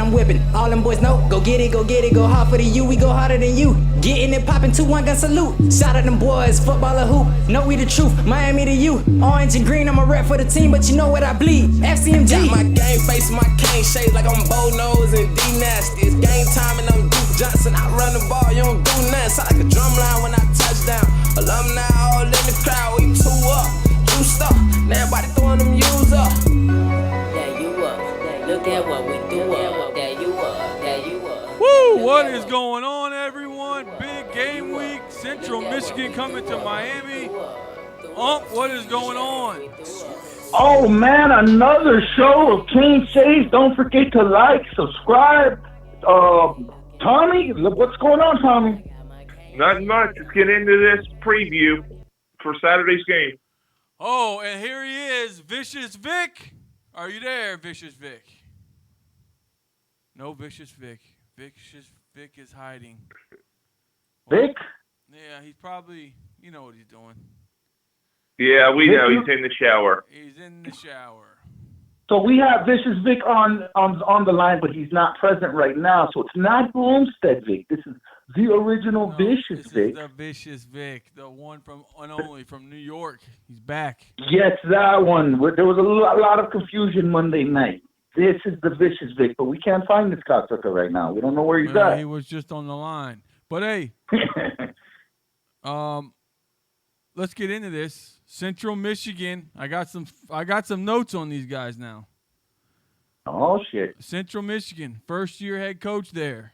I'm whipping. All them boys know, go get it, go hard for the U, we go harder than you. Getting it poppin', 2-1 gun salute. Shout out them boys, footballer hoop. Know we the truth, Miami to you. Orange and green, I'm a rep for the team, but you know what I bleed. FCMG. Got my game face, my cane shades like I'm Bo Nose and D Nasty. It's game time and I'm Duke Johnson. I run the ball, you don't do nothing. Sound like a drum line when I touch down. Alumni all in the crowd, we two up, juiced up. Now everybody throwing them U's up. There you up. Look at what we do up. There you up. There you up. Woo! What is going on, everyone? Big game week. Central Michigan coming to Miami. What is going on? Oh, man, another show of Cane Shades. Don't forget to like, subscribe. Tommy, what's going on, Tommy? Not much. Let's get into this preview for Saturday's game. Oh, and here he is, Vicious Vic. Are you there, Vicious Vic? No, Vicious Vic. Vicious Vic is hiding. Vic? Yeah, he's probably, you know what he's doing. Yeah, we know. He's in the shower. He's in the shower. So we have Vicious Vic on the line, but he's not present right now. So it's not Bloomstead Vic. This is the original Vicious Vic. This is the Vicious Vic, the one from and only from New York. He's back. Yes, that one. There was a lot of confusion Monday night. This is the Vicious Vic, but we can't find this cocksucker right now. We don't know where he's at. He was just on the line. But hey, let's get into this. Central Michigan. I got some notes on these guys now. Oh shit. Central Michigan, first year head coach there.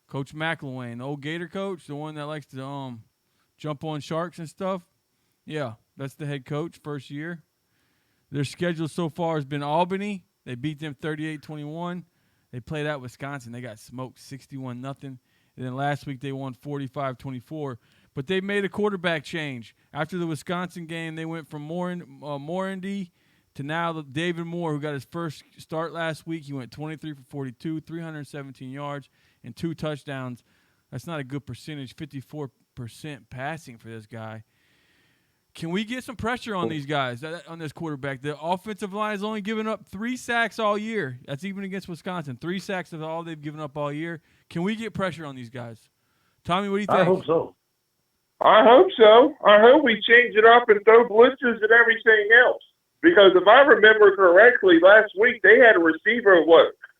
Coach McElwain, the old Gator coach, the one that likes to jump on sharks and stuff. Yeah, that's the head coach, first year. Their schedule so far has been Albany. They beat them 38-21. They played at Wisconsin. They got smoked 61-0. And then last week they won 45-24. But they made a quarterback change. After the Wisconsin game, they went from Morandy to now David Moore, who got his first start last week. He went 23 for 42, 317 yards, and 2 touchdowns. That's not a good percentage, 54% passing for this guy. Can we get some pressure on these guys, on this quarterback? The offensive line has only given up 3 sacks all year. That's even against Wisconsin. 3 sacks is all they've given up all year. Can we get pressure on these guys? Tommy, what do you think? I hope so. I hope so. I hope we change it up and throw blitzes and everything else. Because if I remember correctly, last week they had a receiver of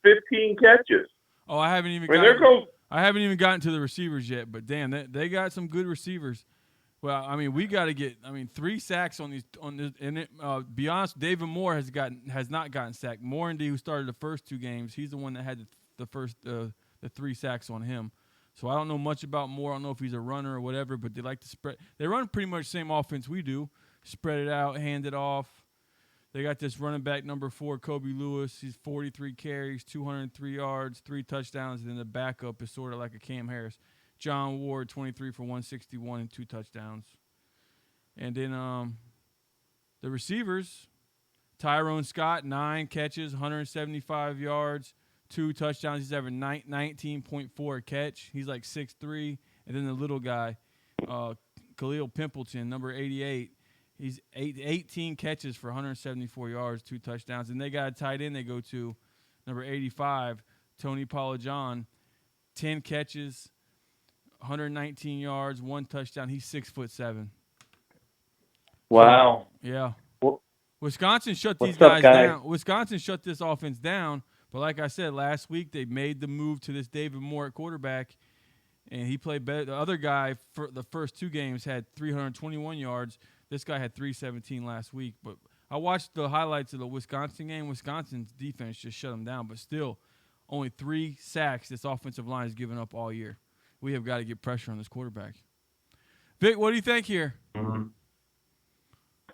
15 catches. Oh, I haven't even gotten to the receivers yet, but damn, they got some good receivers. Well, I mean, we got to get 3 sacks on this. And be honest, David Moore has not gotten sacked. Morandy, who started the first 2 games, he's the one that had the 3 sacks on him. So I don't know much about Moore. I don't know if he's a runner or whatever, but they like to spread. They run pretty much the same offense we do. Spread it out, hand it off. They got this running back number 4, Kobe Lewis. He's 43 carries, 203 yards, 3 touchdowns. And then the backup is sort of like a Cam Harris. John Ward, 23 for 161 and 2 touchdowns. And then the receivers, Tyrone Scott, 9 catches, 175 yards. 2 touchdowns. He's having 19.4 a catch. He's like 6'3". And then the little guy, Khalil Pimpleton, number 88. He's 18 catches for 174 yards, 2 touchdowns. And they got a tight end they go to, number 85, Tony Polijohn, 10 catches, 119 yards, 1 touchdown. He's 6'7". Wow. So, yeah. Well, Wisconsin shut these what's up, guys down. Wisconsin shut this offense down. But like I said, last week they made the move to this David Moore at quarterback, and he played better. The other guy for the first 2 games had 321 yards. This guy had 317 last week. But I watched the highlights of the Wisconsin game. Wisconsin's defense just shut them down. But still, only 3 sacks this offensive line has given up all year. We have got to get pressure on this quarterback. Vic, what do you think here? Mm-hmm.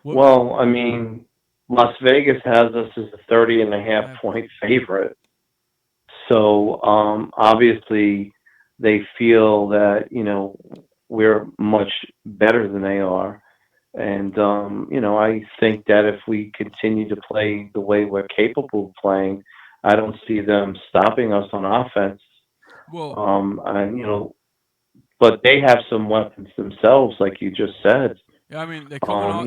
Well, I mean, Las Vegas has us as a 30.5-point favorite. So, obviously, they feel that, we're much better than they are. And, I think that if we continue to play the way we're capable of playing, I don't see them stopping us on offense. Well, but they have some weapons themselves, like you just said. Yeah, I mean, they're coming off.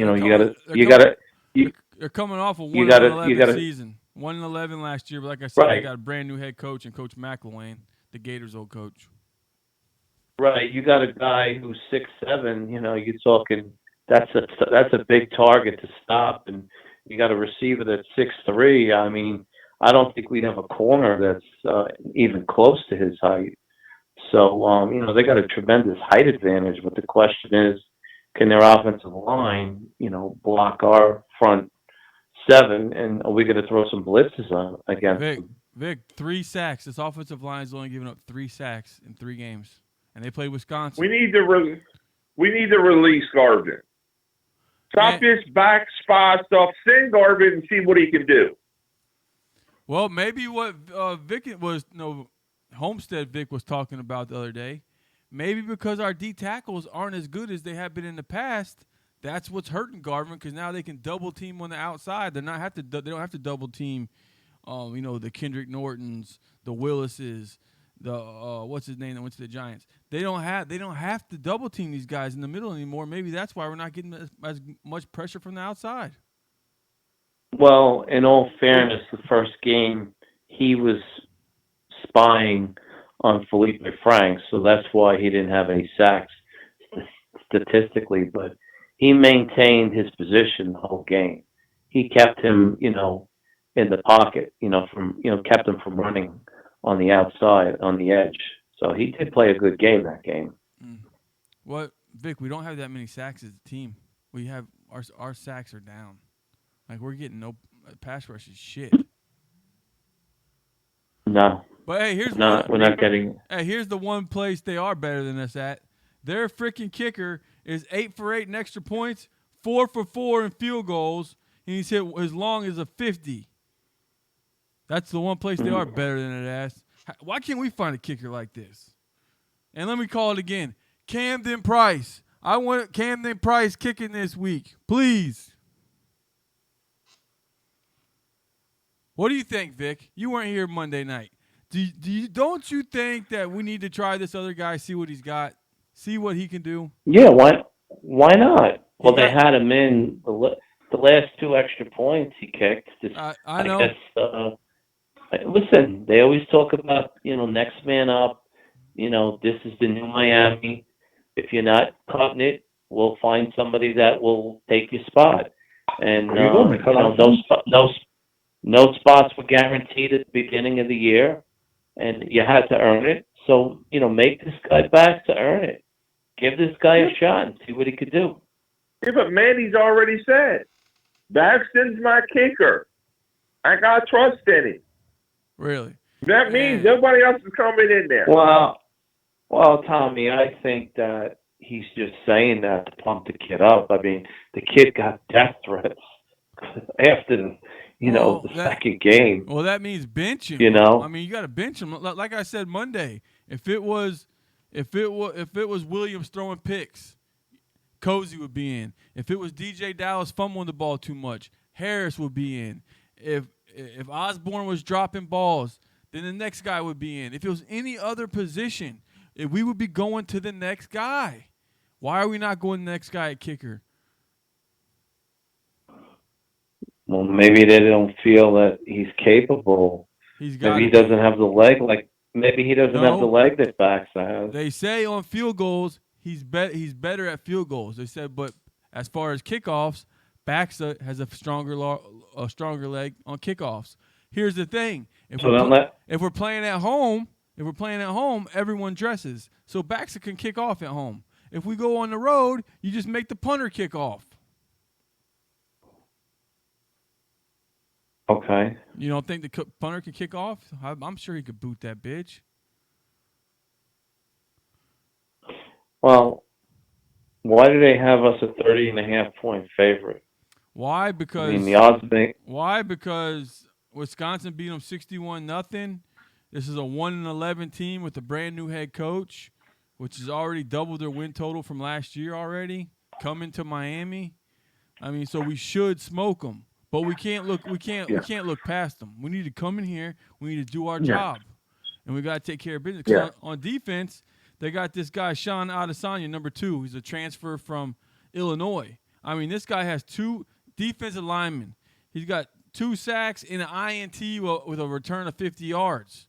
They're coming off a 1-11 season. 1-11 last year, but like I said, Right. they got a brand new head coach and Coach McElwain, the Gators' old coach. Right, you got a guy who's 6'7". You know, you're talking that's a big target to stop, and you got a receiver that's 6'3". I mean, I don't think we'd have a corner that's even close to his height. So, you know, they got a tremendous height advantage. But the question is, can their offensive line, you know, block our front seven, and are we going to throw some blitzes on against them? Vic, 3 sacks. This offensive line is only giving up 3 sacks in 3 games, and they played Wisconsin. We need to release Garvin. Stop this back spot stuff. Send Garvin and see what he can do. Well, maybe what Homestead Vic was talking about the other day, maybe because our D tackles aren't as good as they have been in the past, that's what's hurting Garvin, because now they can double team on the outside. They don't have to double team, you know, the Kendrick Nortons, the Willises, the what's his name that went to the Giants. They don't have to double team these guys in the middle anymore. Maybe that's why we're not getting as much pressure from the outside. Well, in all fairness, the first game he was spying on Felipe Franks, so that's why he didn't have any sacks statistically. But he maintained his position the whole game. He kept him, you know, in the pocket, kept him from running on the outside, on the edge. So he did play a good game that game. Well, Vic, we don't have that many sacks as a team. We have our sacks are down. Like, we're getting no pass rush is shit. No. But hey, we're not getting. Hey, here's the one place they are better than us at. Their freaking kicker is 8 for 8 in extra points, 4 for 4 in field goals, and he's hit as long as a 50. That's the one place they are better than it ass. Why can't we find a kicker like this? And let me call it again. Camden Price. I want Camden Price kicking this week. Please. What do you think, Vic? You weren't here Monday night. Don't you think that we need to try this other guy, see what he's got, see what he can do? Yeah, why not? Well, they had him in the last 2 extra points he kicked. I know. Listen, they always talk about, you know, next man up. You know, this is the new Miami. If you're not cutting it, we'll find somebody that will take your spot. And no spots were guaranteed at the beginning of the year, and you had to earn it. So, you know, make this guy back to earn it. Give this guy a shot and see what he could do. Yeah, but Manny's already said, Baxton's my kicker. I got trust in him. Really? That means nobody else is coming in there. Well, Tommy, I think that he's just saying that to pump the kid up. I mean, the kid got death threats after the second game. Well, that means bench him. You know, I mean, you got to bench him. Like I said Monday, if it was Williams throwing picks, Cozy would be in. If it was DJ Dallas fumbling the ball too much, Harris would be in. If Osborne was dropping balls, then the next guy would be in. If it was any other position, we would be going to the next guy. Why are we not going to the next guy at kicker? Well, maybe they don't feel that he's capable. Maybe he doesn't have the leg. Maybe he doesn't have the leg that Baxa has. They say on field goals he's better at field goals. They said, but as far as kickoffs, Baxa has a stronger leg on kickoffs. Here's the thing: if we're playing at home, everyone dresses. So Baxa can kick off at home. If we go on the road, you just make the punter kick off. Okay. You don't think the punter can kick off? I'm sure he could boot that bitch. Well, why do they have us a 30.5-point favorite? Why? Because the odds make. Why? Because Wisconsin beat them 61-0. This is a 1-11 team with a brand new head coach, which has already doubled their win total from last year already. Coming to Miami, I mean, so we should smoke them. But we can't look past them. We need to come in here. We need to do our job, and we got to take care of business. 'Cause on defense, they got this guy Sean Adesanya, number 2. He's a transfer from Illinois. I mean, this guy has 2 defensive linemen. He's got 2 sacks in an INT with a return of 50 yards.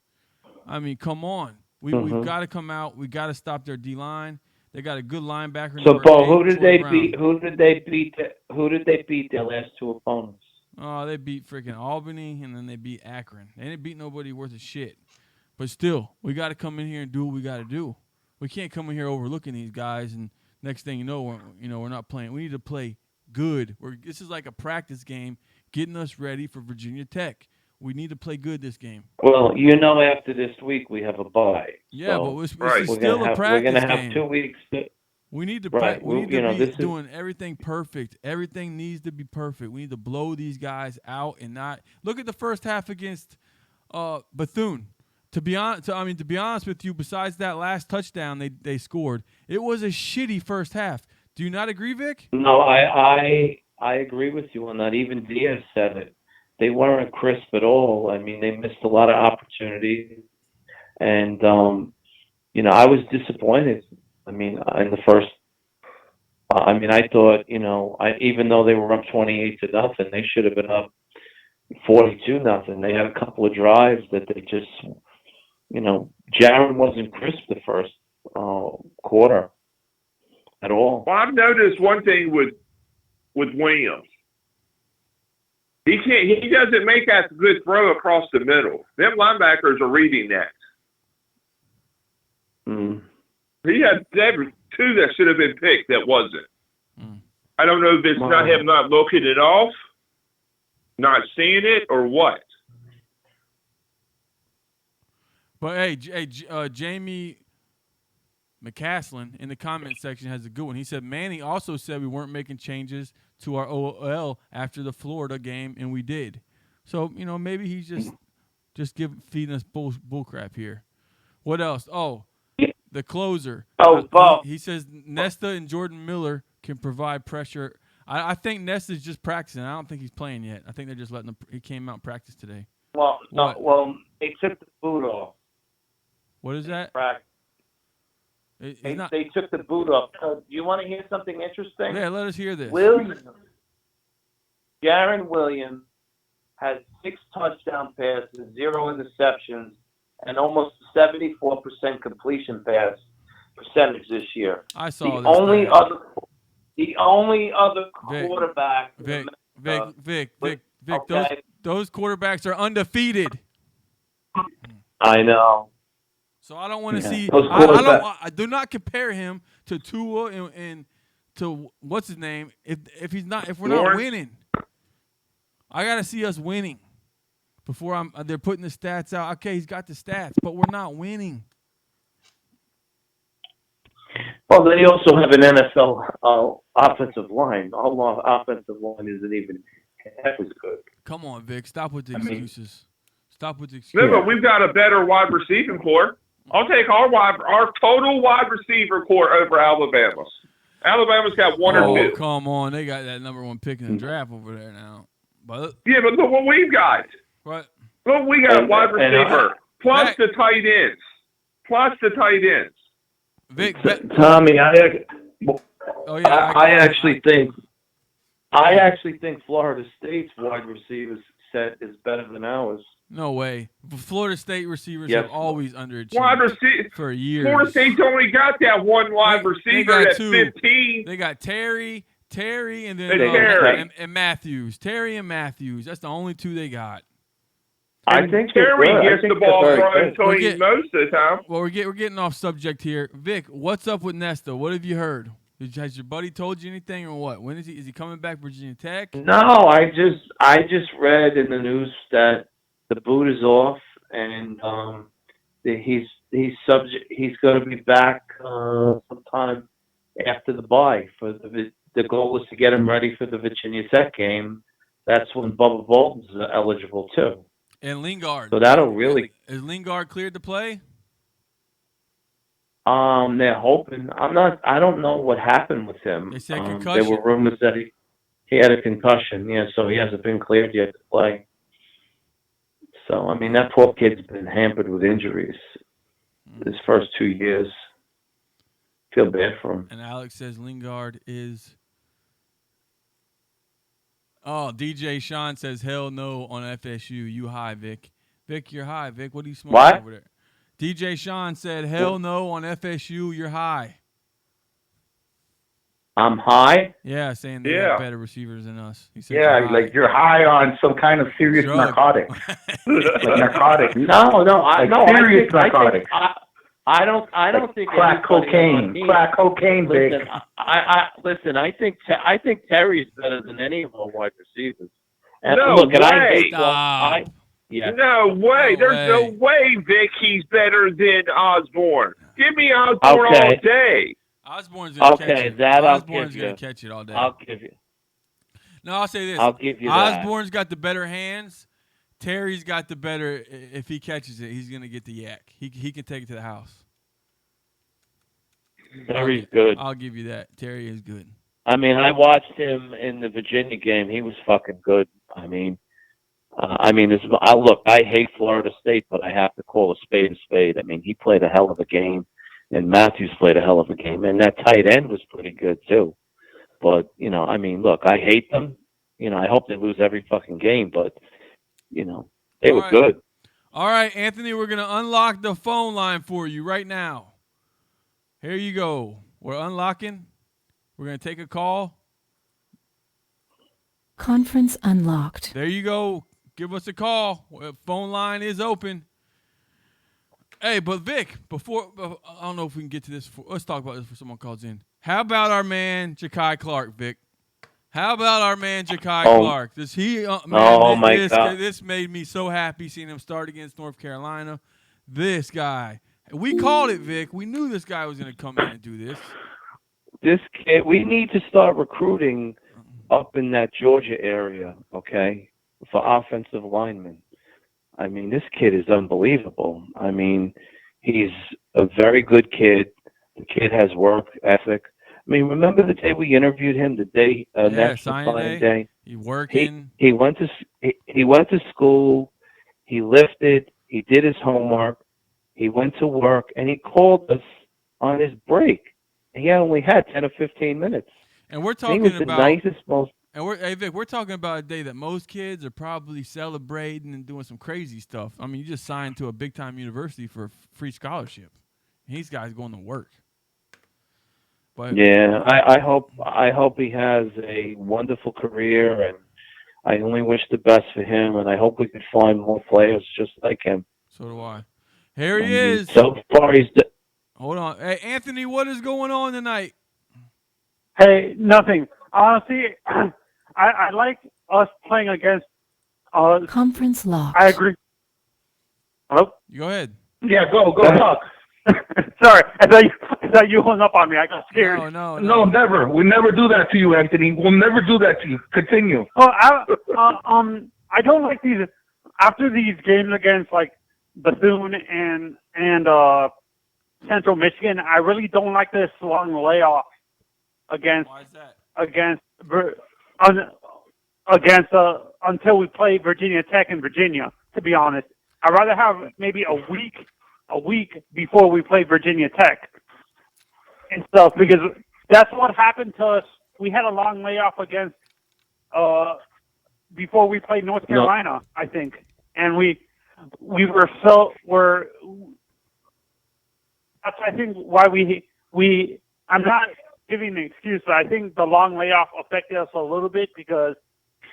I mean, come on. We've got to come out. We got to stop their D line. They got a good linebacker. So, Bo, who did Troy they Brown. beat? Who did they beat? Who did they beat their last 2 opponents? Oh, they beat freaking Albany, and then they beat Akron. They didn't beat nobody worth a shit. But still, we got to come in here and do what we got to do. We can't come in here overlooking these guys, and next thing you know, we're not playing. We need to play good. This is like a practice game, getting us ready for Virginia Tech. We need to play good this game. Well, after this week we have a bye. Yeah, so but it's still a practice game. We're going to have game. 2 weeks. We need to be doing everything perfect. Everything needs to be perfect. We need to blow these guys out and not look at the first half against Bethune. To be honest with you, besides that last touchdown they scored, it was a shitty first half. Do you not agree, Vic? No, I agree with you on that. Even Diaz said it. They weren't crisp at all. I mean, they missed a lot of opportunities, and I was disappointed. I mean, in the first, I thought, even though they were up 28-0, they should have been up 42-0. They had a couple of drives that they just, Jaron wasn't crisp the first quarter at all. Well, I've noticed one thing with Williams. He doesn't make that good throw across the middle. Them linebackers are reading that. He had 2 that should have been picked that wasn't. I don't know if it's not him not looking it off, not seeing it, or what. But hey, Jamie McCaslin in the comment section has a good one. He said Manny also said we weren't making changes to our OL after the Florida game, and we did. So maybe he's just feeding us bull crap here. What else? Oh, the closer. Bo. He says Nesta and Jordan Miller can provide pressure. I think Nesta's just practicing. I don't think he's playing yet. I think they're just letting him. He came out and practice today. Well, no, well, they took the boot off. What is that? They took the boot off. Do you want to hear something interesting? Yeah, let us hear this. Jaron Williams has 6 touchdown passes, 0 interceptions, and almost 74% completion pass percentage this year. I saw the only other quarterback. Vic, okay. those quarterbacks are undefeated. I know. So I don't want to see. I do not compare him to Tua and to what's his name. If we're not winning, I gotta see us winning before they're putting the stats out. Okay, he's got the stats, but we're not winning. Well, they also have an NFL offensive line. Our offensive line isn't even half as good. Come on, Vic. Stop with the excuses. Stop with the excuses. No, but we've got a better wide receiving core. I'll take our total wide receiver core over Alabama's. Alabama's got 1 or 2. Oh, come on. They got that number 1 pick in the draft over there now. But look what we've got. What? Look, we got a wide receiver plus the tight ends. Vic, Tommy, I actually think Florida State's wide receivers set is better than ours. No way. Florida State receivers have always underachieved wide receiver for years. Florida State's only got that one wide receiver at 15. They got Terry, and then and Matthews. Terry and Matthews. That's the only 2 they got. I think Terry gets the ball running most of the time. Well, we're getting off subject here. Vic, what's up with Nesta? What have you heard? Has your buddy told you anything or what? When is he coming back Virginia Tech? No, I just read in the news that the boot is off and he's going to be back sometime after the bye. For the goal is to get him ready for the Virginia Tech game. That's when Bubba Bolton's eligible too. And Lingard. So that'll really. Is Lingard cleared to play? They're hoping. I don't know what happened with him. They said concussion. There were rumors that he had a concussion. Yeah, so he hasn't been cleared yet to play. So I mean, that poor kid's been hampered with injuries his first 2 years. Feel bad for him. And Alex says Lingard is Oh, DJ Sean says hell no on FSU. You high, Vic. Vic, you're high. Vic, what are you smoking What? over there? DJ Sean said hell no on FSU. You're high. I'm high? Yeah, saying they got better receivers than us. He said Yeah, you're high. like you're high on some kind of serious Drug. narcotic. Like narcotic. No, Serious narcotics. I don't think Crack cocaine. Crack cocaine, Vic. Listen, I think Terry's better than any of our wide receivers. And No look, and I way. hate yeah. No way. No There's no way, Vic, he's better than Osborne. Give me Osborne all day. Osborne's gonna catch it. That Osborne's I'll give gonna you. catch it all day. I'll give you. No, I'll say this. I'll give you that. Osborne's got the better hands. Terry's got the better. If he catches it, he's gonna get the yak. He can take it to the house. Terry's good. I'll give you that. Terry is good. I mean, I watched him in the Virginia game. He was fucking good. Look, I hate Florida State, but I have to call a spade a spade. I mean, he played a hell of a game, and Matthews played a hell of a game, and that tight end was pretty good too. But look, I hate them. I hope they lose every fucking game, but they were good. All right, Anthony, we're gonna unlock the phone line for you right now. Here you go. We're unlocking. We're gonna take a call. Conference unlocked. There you go. Give us a call. Phone line is open. Hey, but Vic, before I don't know if we can get to this. Let's talk about this before someone calls in. How about our man Ja'Kai Clark, Vic? How about our man Ja'Kai Clark? Does he? My God! This made me so happy seeing him start against North Carolina. This guy, we called it, Vic. We knew this guy was going to come in and do this. This kid, we need to start recruiting up in that Georgia area, okay, for offensive linemen. I mean, this kid is unbelievable. I mean, he's a very good kid. The kid has work ethic. I mean, remember the day we interviewed him, the day National Signing Day? He working. He went to school. He lifted. He did his homework. He went to work, and he called us on his break. He only had 10 or 15 minutes. And we're talking he was about the nicest, most. And we're talking about a day that most kids are probably celebrating and doing some crazy stuff. I mean, you just signed to a big time university for a free scholarship. These guys going to work. But yeah, I hope he has a wonderful career, and I only wish the best for him. And I hope we can find more players just like him. So do I. Here he is. So far, he's. Hold on, hey Anthony, what is going on tonight? Hey, nothing. Honestly, I like us playing against. Conference locked. I agree. Hello? Go ahead. Yeah, go talk. Sorry, I thought you hung up on me. I got scared. No, never. We never do that to you, Anthony. We'll never do that to you. Continue. Oh, I don't like these after these games against like Bethune and Central Michigan. I really don't like this long layoff against. Why is that? Against until we play Virginia Tech in Virginia. To be honest, I'd rather have maybe a week before we play Virginia Tech and stuff, because that's what happened to us. We had a long layoff against before we played North Carolina, I think, and we were that's I think why we I'm not giving an excuse, but I think the long layoff affected us a little bit because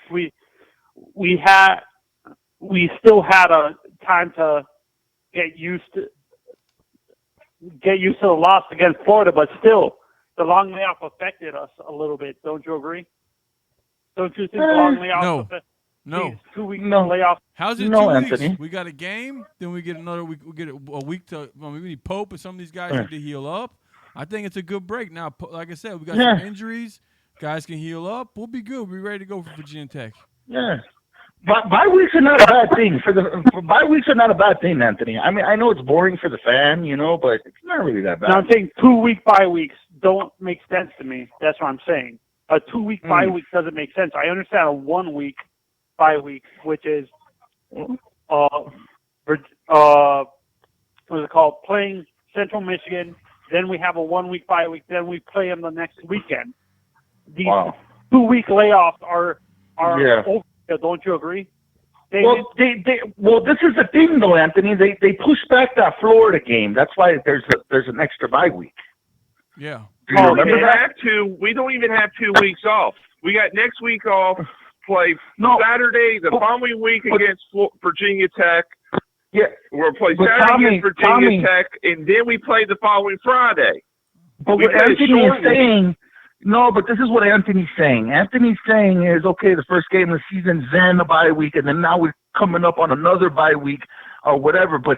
we still had a time to get used to the loss against Florida, but still, the long layoff affected us a little bit. Don't you agree? Don't you think the long layoff? No. 2 weeks layoff. How's it? No, 2 weeks? Anthony. We got a game, then we get another week. We get a week to. I mean, we need Pope and some of these guys need to heal up. I think it's a good break now. Like I said, we got some injuries. Guys can heal up. We'll be good. We'll be ready to go for Virginia Tech. Yeah. Bye weeks are not a bad thing bye weeks are not a bad thing, Anthony. I mean, I know it's boring for the fan, but it's not really that bad. No, I'm saying 2 week bye weeks don't make sense to me. That's what I'm saying. A 2 week bye week doesn't make sense. I understand a 1 week bye week, which is what is it called? Playing Central Michigan. Then we have a 1 week bye week. Then we play them the next weekend. These 2 week layoffs are are over. Don't you agree? Well, this is the thing, though, Anthony. They pushed back that Florida game. That's why there's an extra bye week. Yeah. Do you remember we that? have to. We don't even have 2 weeks off. We got next week off. Play Saturday the following week against Virginia Tech. Yeah, we'll play Saturday against Virginia Tech, and then we play the following Friday. But what Anthony is saying, but this is what Anthony's saying. Anthony's saying is, okay, the first game of the season, then a bye week, and then now we're coming up on another bye week or whatever. But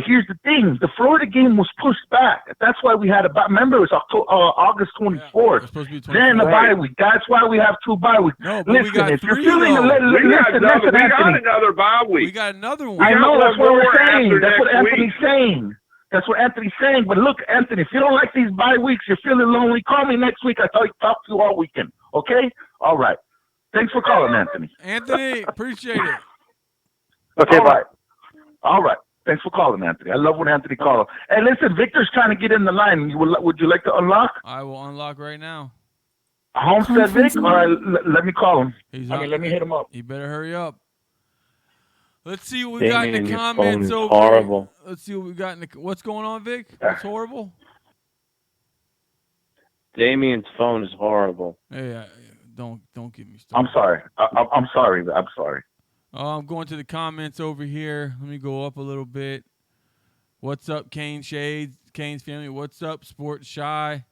here's the thing: the Florida game was pushed back. That's why we had remember, it was August 24th. Then a bye week. That's why we have 2 bye weeks. No, but listen, we got if 3, you're feeling, we got Anthony, another bye week. We got another one. I know that's what we're saying. After That's what next Anthony's saying. That's what Anthony's saying. But look, Anthony, if you don't like these bye weeks, you're feeling lonely, call me next week. I thought you talked to you all weekend. Okay? All right. Thanks for calling, Anthony. Anthony, appreciate it. Okay, bye. All right. Thanks for calling, Anthony. I love when Anthony calls. Hey, listen, Victor's trying to get in the line. Would you like to unlock? I will unlock right now. Homestead Vic? All right, let me call him. Let me hit him up. You better hurry up. Let's see what we got in the your comments phone is over. horrible. Let's see what we got in the. What's going on, Vic? What's horrible? Damien's phone is horrible. Hey, don't get me started. I'm sorry. I'm sorry. I'm sorry. I'm going to the comments over here. Let me go up a little bit. What's up, Kane Shades? Kane's family. What's up, Sports Shy?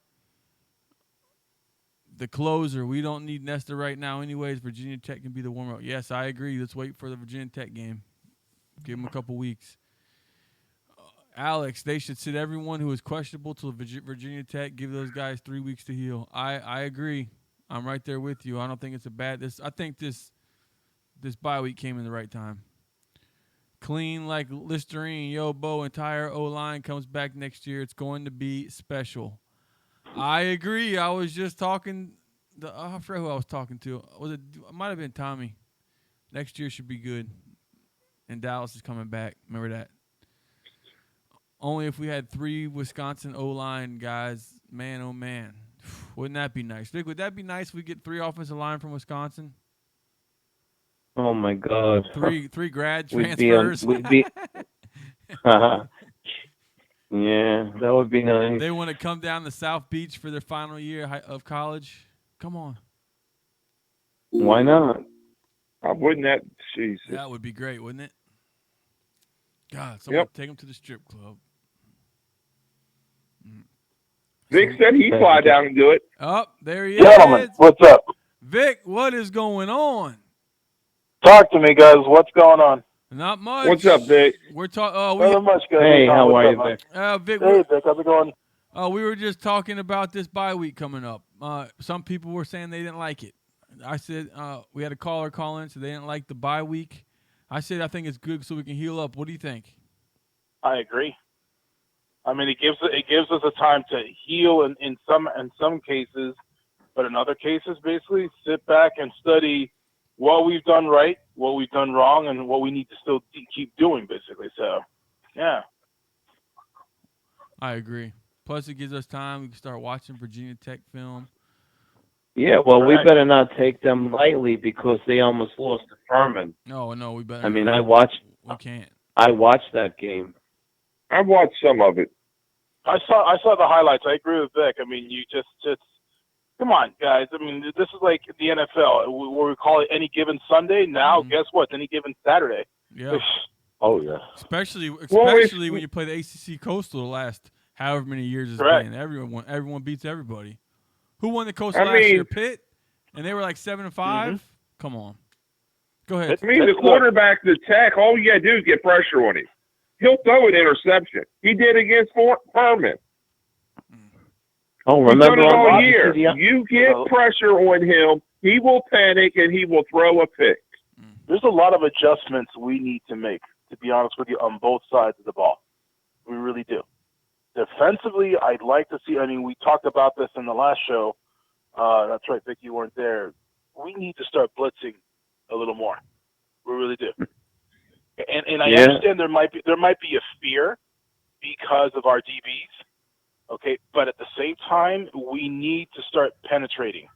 The closer. We don't need Nesta right now anyways. Virginia Tech can be the warm-up. Yes, I agree. Let's wait for the Virginia Tech game. Give them a couple weeks. Alex, they should sit everyone who is questionable to Virginia Tech. Give those guys 3 weeks to heal. I agree. I'm right there with you. I don't think it's a bad. I think this bye week came in the right time. Clean like Listerine. Yo, Bo, entire O-line comes back next year. It's going to be special. I agree. I was just talking. I forgot who I was talking to. It might have been Tommy. Next year should be good. And Dallas is coming back. Remember that. Only if we had 3 Wisconsin O-line guys. Man, oh, man. Wouldn't that be nice? Vic, would that be nice if we get 3 offensive line from Wisconsin? Oh, my God. 3 grad transfers. We'd be yeah, that would be nice. They want to come down to South Beach for their final year of college. Come on. Why not? Wouldn't that? Jesus. That would be great, wouldn't it? God, take them to the strip club. Vic said he'd fly down and do it. Oh, there he is. Gentlemen, what's up? Vic, what is going on? Talk to me, guys. What's going on? Not much. What's up, Vic? We're talking. Not much, guys. Hey, how are you, Vic? Vic, hey, Vic, how's it going? We were just talking about this bye week coming up. Some people were saying they didn't like it. I said we had a caller call in, so they didn't like the bye week. I said I think it's good so we can heal up. What do you think? I agree. I mean, it gives us a time to heal in some cases, but in other cases, basically sit back and study what we've done right, what we've done wrong, and what we need to still keep doing, basically. So, yeah. I agree. Plus, it gives us time. We can start watching Virginia Tech film. Yeah, well, we better not take them lightly because they almost lost to Furman. No, we better. I mean, We can't. I watched that game. I watched some of it. I saw the highlights. I agree with Vic. I mean, you just come on, guys. I mean, this is like the NFL where we call it any given Sunday. Now, guess what? Any given Saturday. Yeah. Oh yeah. Especially when you play the ACC Coastal the last however many years it's been. Everyone beats everybody. Who won the Coastal last year? Pitt, and they were like 7-5. Mm-hmm. Come on, go ahead. I mean, the quarterback, the Tech. All you gotta do is get pressure on him. He'll throw an interception. He did against Furman. Oh, remember all year. You get pressure on him, he will panic and he will throw a pick. There's a lot of adjustments we need to make, to be honest with you, on both sides of the ball. We really do. Defensively, I'd like to see. I mean, we talked about this in the last show. That's right, Vic, you weren't there. We need to start blitzing a little more. We really do. And I understand there might be a fear because of our DBs. Okay, but at the same time, we need to start penetrating.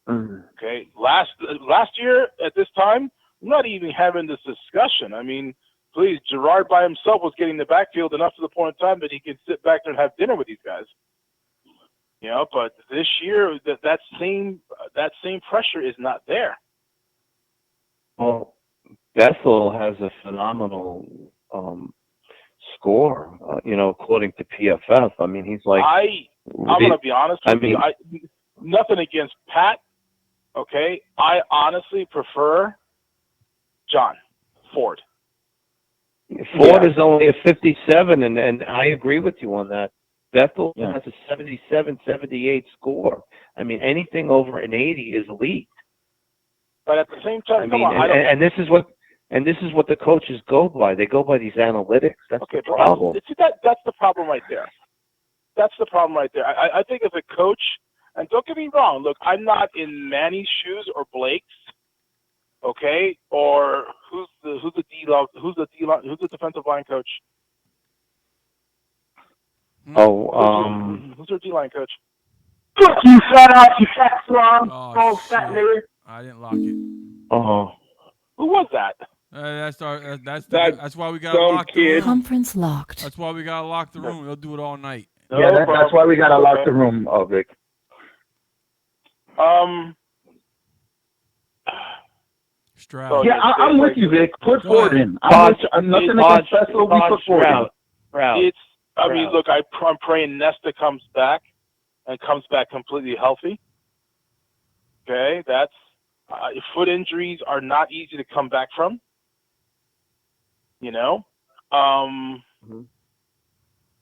Okay, last year at this time, we're not even having this discussion. I mean, please, Gerard by himself was getting the backfield enough to the point in time that he could sit back there and have dinner with these guys. You know, but this year that same pressure is not there. Well, Bethel has a phenomenal score, according to PFF. I mean, he's like. I'm going to be honest with you. Nothing against Pat. Okay, I honestly prefer John Ford. Ford is only a 57, and I agree with you on that. Bethel has a 77, 78 score. I mean, anything over an 80 is elite. But at the same time, and this is what the coaches go by. They go by these analytics. That's the problem. See, that's the problem right there. That's the problem right there. I think as a coach, and don't get me wrong, look, I'm not in Manny's shoes or Blake's, okay? Or who's the defensive line coach? Who's their D-line coach? You fat ass, you fat slum. Oh, fat nigger. I didn't lock it. Who was that? That's why we got to lock the room. Conference locked. That's why we got to lock the room. They'll do it all night. Yeah, that's why we got to lock the room, Vic. Stroud. Yeah, I'm with you, Vic. Put Ford in. I'm nothing against Bethel. We put Ford in. I mean, look, I'm praying Nesta comes back and comes back completely healthy. Okay, that's foot injuries are not easy to come back from. You know,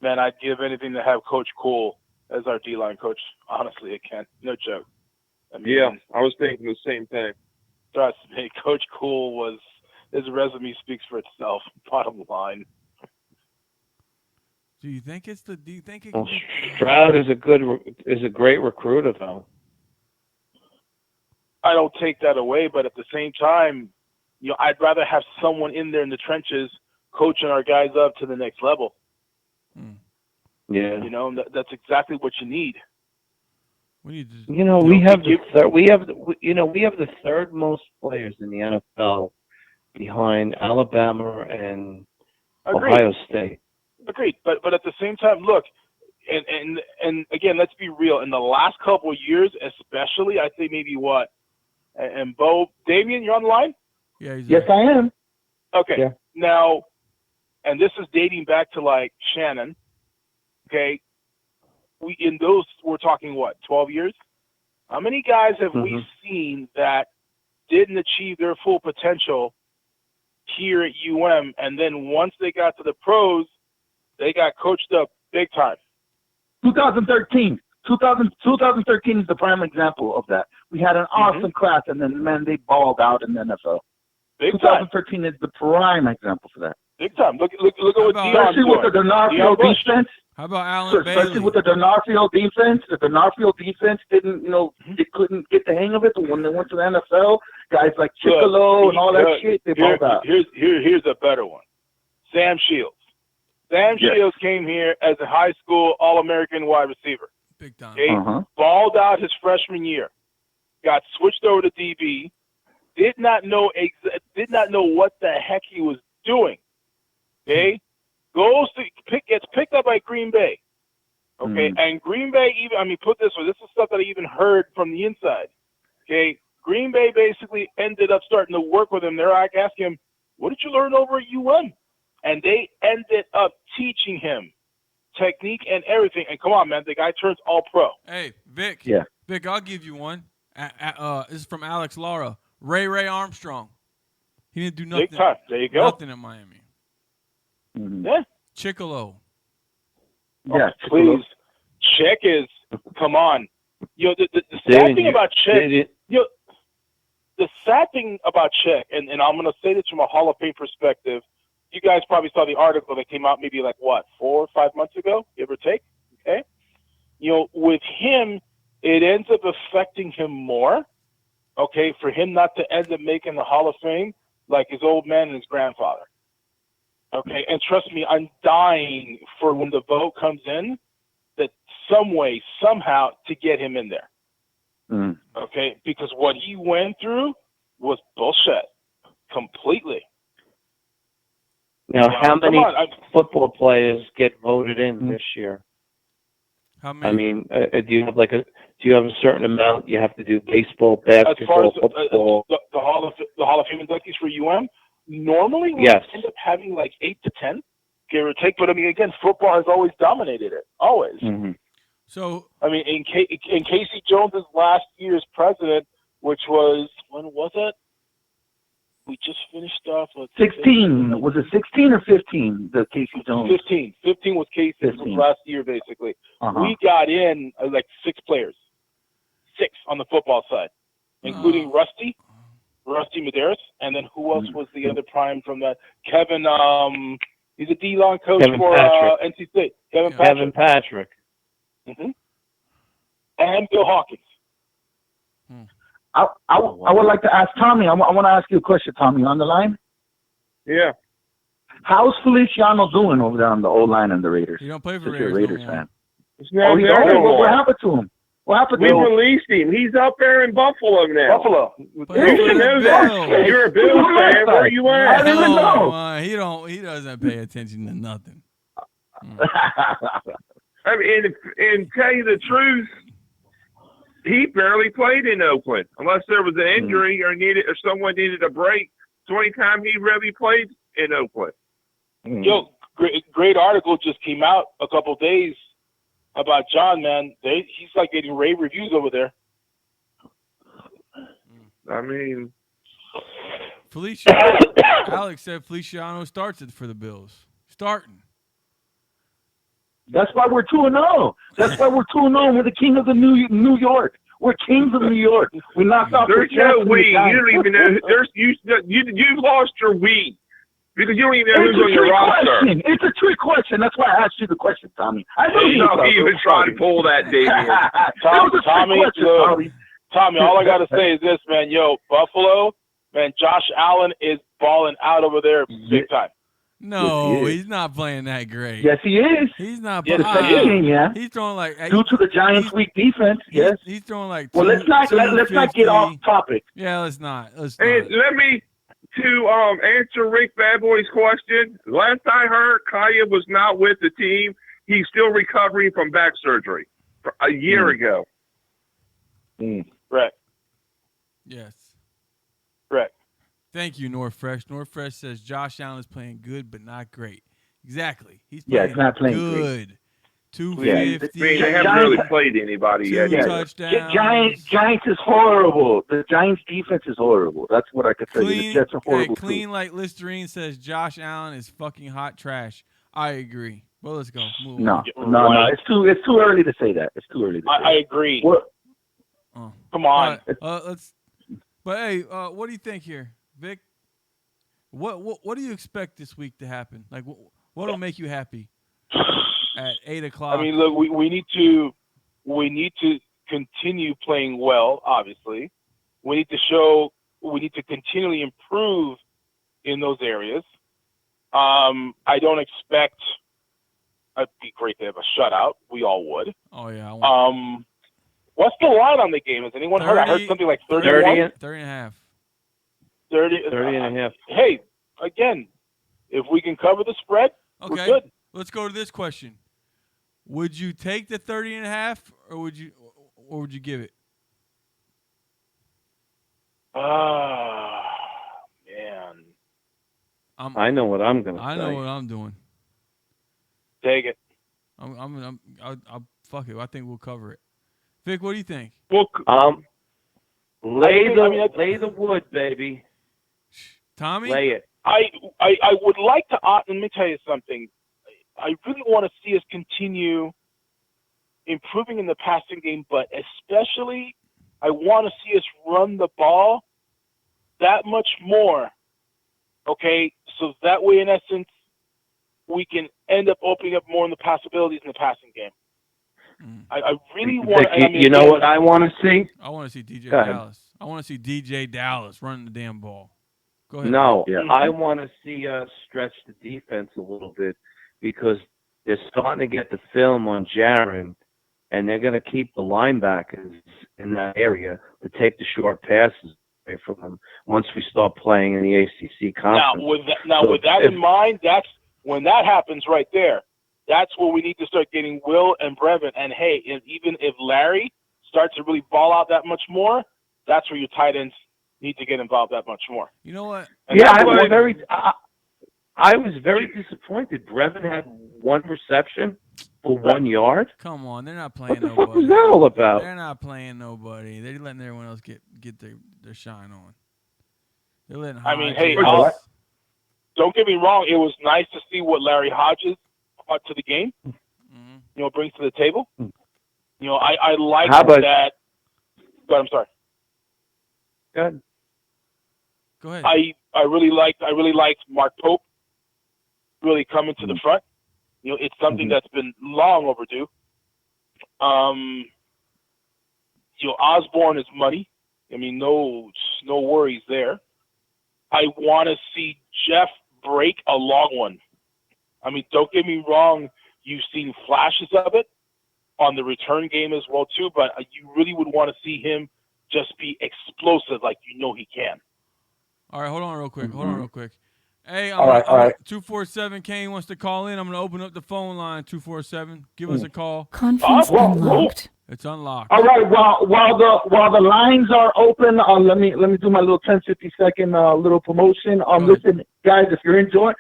man, I'd give anything to have Coach Cool as our D-line coach. Honestly, I can't. No joke. I mean, I was thinking the same thing. Trust me, Coach Cool his resume speaks for itself. Bottom line. Do you think it? Well, Stroud is a great recruiter, though. I don't take that away, but at the same time, I'd rather have someone in there in the trenches coaching our guys up to the next level. Yeah. That's exactly what you need. We have the third most players in the NFL behind Alabama and Ohio State. Agreed, but at the same time, look, and again, let's be real. In the last couple of years, especially, I think maybe what, and Bo, Damien, you're on the line? Yeah, yes, I am. Okay, yeah. Now, and this is dating back to like Shannon. Okay, we're talking what, 12 years? How many guys have we seen that didn't achieve their full potential here at UM, and then once they got to the pros, they got coached up big time? 2013 is the prime example of that. We had an awesome class, and then, man, they balled out in the NFL. Big 2013 is the prime example for that. Big time. Look at what Deion's especially doing. with the D'Onofrio defense. How about Allen Especially Bailey? with the D'Onofrio defense. The D'Onofrio defense didn't, they couldn't get the hang of it. But when they went to the NFL, guys like Chicolo and all that shit, they balled out. Here's a better one. Sam Shields. Sam Shields came here as a high school All-American wide receiver. Big time. Okay? Balled out his freshman year. Got switched over to DB. Did not know what the heck he was doing. Okay? Gets picked up by Green Bay. Okay? And Green Bay put this way. This is stuff that I even heard from the inside. Okay? Green Bay basically ended up starting to work with him. They're like asking him, what did you learn over at UM? And they ended up teaching him technique and everything. And come on, man, the guy turns all pro. Hey, Vic. Yeah. Vic, I'll give you one. This is from Alex Lara. Ray Armstrong. He didn't do nothing. Big time. There you go. Nothing in Miami. Yeah. Chicolo. Yeah, please. Check is, come on. The sad thing about Check, the sad thing about Check, and I'm going to say this from a Hall of Fame perspective. You guys probably saw the article that came out maybe 4 or 5 months ago, give or take. Okay. With him, it ends up affecting him more. Okay. For him not to end up making the Hall of Fame like his old man and his grandfather. Okay. And trust me, I'm dying for when the vote comes in, that some way, somehow, to get him in there. Okay. Okay, because what he went through was bullshit, completely. Now, how many Come on, football players get voted in this year? How many? I mean, do you have a certain amount you have to do? Baseball, as far basketball, as football. the Hall of Fame inductees for UM, normally we Yes. end up having like 8 to 10, give or take. But I mean, again, football has always dominated it, always. Mm-hmm. So I mean, in Casey Jones's last year's president, which was when was it? We just finished off with 16. Was it 16 or 15? The Casey Jones. 15. 15 was Casey's 15. last year, basically. Uh-huh. We got in like 6 players, 6 on the football side, including Rusty Medeiros, and then who else was the other prime from that? Kevin. He's a D-line coach for NC State. Kevin Patrick. Mm-hmm. And Bill Hawkins. I would like to ask Tommy. I want to ask you a question, Tommy. On the line? Yeah. How's Feliciano doing over there on the O-line and the Raiders? You don't play for Since you're a Raiders Raiders no fan. It's not He's there no more. What happened to him? What happened We to him? released him. He's up there in Buffalo now. Buffalo. You should know that. You're a Bills fan. Where are you I at? didn't even know. He doesn't pay attention to nothing. I mean, and tell you the truth, he barely played in Oakland unless there was an injury or someone needed a break. It's the only time he really played in Oakland. Yo, great article just came out a couple of days about John, man. He's like getting rave reviews over there. I mean, Alex said Feliciano starts it for the Bills. Starting. That's why we're 2-0. That's why we're 2-0. We're the king of the New York. We're kings of New York. We knocked off. There's no we. You don't even know. You've lost your we because you don't even know who's on your roster. It's a trick question. That's why I asked you the question, Tommy. I know you don't even try to pull that, Damian. Tommy, all I got to say is this, man. Yo, Buffalo, man, Josh Allen is balling out over there big time. No, he's not playing that great. Yes, he is. He's not playing. Yeah. He's throwing like due to the Giants' weak defense. Yes, he's throwing like. Let's not get off topic. Yeah, let's not. And let me answer Rick Badboy's question. Last I heard, Kaya was not with the team. He's still recovering from back surgery a year ago. Right. Yes. Right. Thank you, Northfresh. Northfresh says Josh Allen is playing good, but not great. Exactly. He's playing he's not playing good. Great. 250. They haven't really played anybody yet. Giants is horrible. The Giants defense is horrible. That's what I could tell you. The Jets are horrible Clean like Listerine says Josh Allen is fucking hot trash. I agree. Well, let's go. No. It's too early to say that. It's too early. I agree. Come on. Let's. But hey, what do you think here, Vic? What do you expect this week to happen? Like, what will make you happy at 8:00? I mean, look, we need to continue playing well. Obviously, we need to continually improve in those areas. I don't expect. It'd be great to have a shutout. We all would. Oh yeah. What's the line on the game? Has anyone heard? I heard something like 30 and a half. 30 and a half. Hey, again, if we can cover the spread, we're good. Let's go to this question. Would you take the 30 and a half or would you give it? Man. I know what I'm going to say. I know what I'm doing. Take it. I'll fuck it. I think we'll cover it. Vic, what do you think? Well, lay the wood, baby. Tommy? Lay it. I would like to, let me tell you something. I really want to see us continue improving in the passing game, but especially I want to see us run the ball that much more, okay? So that way, in essence, we can end up opening up more in the possibilities in the passing game. I really want. You know what I want to see? I want to see DJ Dallas. I want to see DJ Dallas running the damn ball. Go ahead. No, I want to see us stretch the defense a little bit because they're starting to get the film on Jaron, and they're going to keep the linebackers in that area to take the short passes away from them once we start playing in the ACC conference. With that in mind, that's when that happens right there. That's where we need to start getting Will and Brevin. And hey, even if Larry starts to really ball out that much more, that's where your tight ends need to get involved that much more. You know what? And I was very disappointed. Brevin had 1 reception for 1 yard. Come on, they're not playing nobody. What the fuck was that all about? They're not playing nobody. They're letting everyone else get their shine on. They're letting don't get me wrong. It was nice to see what Larry Hodges brought to the game. Mm-hmm. Brings to the table. I like that. But I'm sorry. Good. Go ahead. I really liked Mark Pope really coming to the front. It's something that's been long overdue. Osborne is money. I mean, no worries there. I want to see Jeff break a long one. I mean, don't get me wrong. You've seen flashes of it on the return game as well too, but you really would want to see him just be explosive like he can. All right, hold on real quick. Hey, all right. 247 Kane wants to call in. I'm going to open up the phone line. 247. Give us a call. Conference unlocked. It's unlocked. All right. While the lines are open, let me do my little 10-50 second little promotion. Listen, guys, if you're enjoying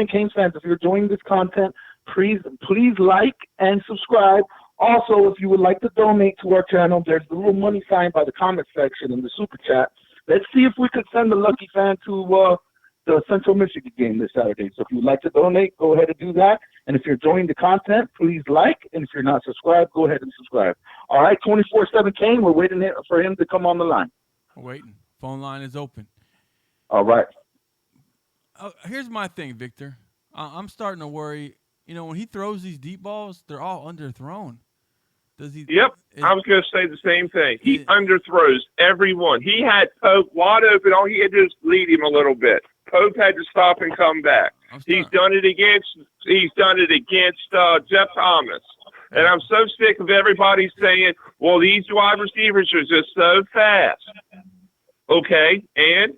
Canes fans, if you're enjoying this content, please like and subscribe. Also, if you would like to donate to our channel, there's the little money sign by the comment section in the super chat. Let's see if we could send a lucky fan to the Central Michigan game this Saturday. So if you'd like to donate, go ahead and do that. And if you're enjoying the content, please like. And if you're not subscribed, go ahead and subscribe. All right, 24/7 Kane, we're waiting for him to come on the line. We're waiting. Phone line is open. All right. Here's my thing, Victor. I'm starting to worry. When he throws these deep balls, they're all underthrown. Does he? Yep, I was going to say the same thing. He underthrows everyone. He had Pope wide open. All he had to do was lead him a little bit. Pope had to stop and come back. He's done it against Jeff Thomas. And I'm so sick of everybody saying, well, these wide receivers are just so fast. Okay, and?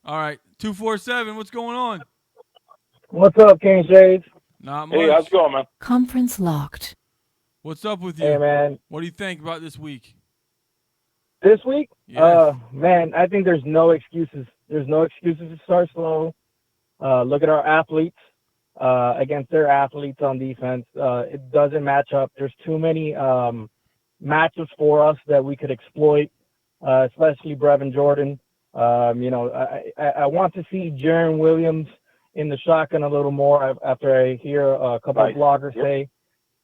All right, 247, what's going on? What's up, King Shades? Not much. Hey, how's it going, man? Conference locked. What's up with you? Hey, man. What do you think about this week? This week? Yes. Man, I think there's no excuses. There's no excuses to start slow. Look at our athletes against their athletes on defense. It doesn't match up. There's too many matchups for us that we could exploit, especially Brevin Jordan. I want to see Jaron Williams in the shotgun a little more after I hear a couple of bloggers say,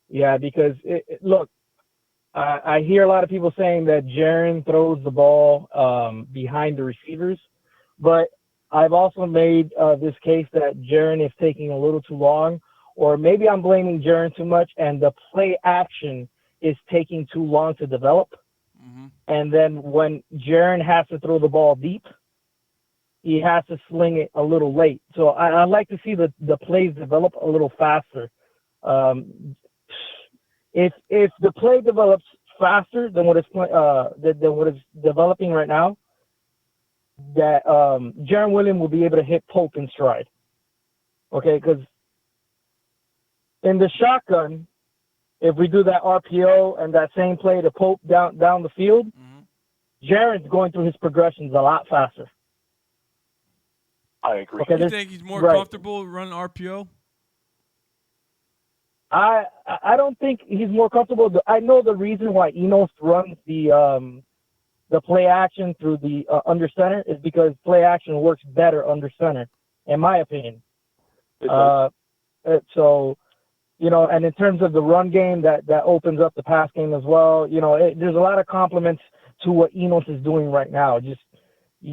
because look, I hear a lot of people saying that Jaron throws the ball behind the receivers, but I've also made this case that Jaron is taking a little too long, or maybe I'm blaming Jaron too much, and the play action is taking too long to develop. Mm-hmm. And then when Jaron has to throw the ball deep, he has to sling it a little late. So I'd like to see the plays develop a little faster. If the play develops faster than what it's developing right now, that Jaron Williams will be able to hit Pope in stride. Okay, because in the shotgun, if we do that RPO and that same play to Pope down the field, Jaron's going through his progressions a lot faster. I agree. Okay, you think he's more comfortable running RPO? I don't think he's more comfortable. I know the reason why Enos runs the play action through the under center is because play action works better under center, in my opinion. So, and in terms of the run game, that opens up the pass game as well. There's a lot of compliments to what Enos is doing right now. You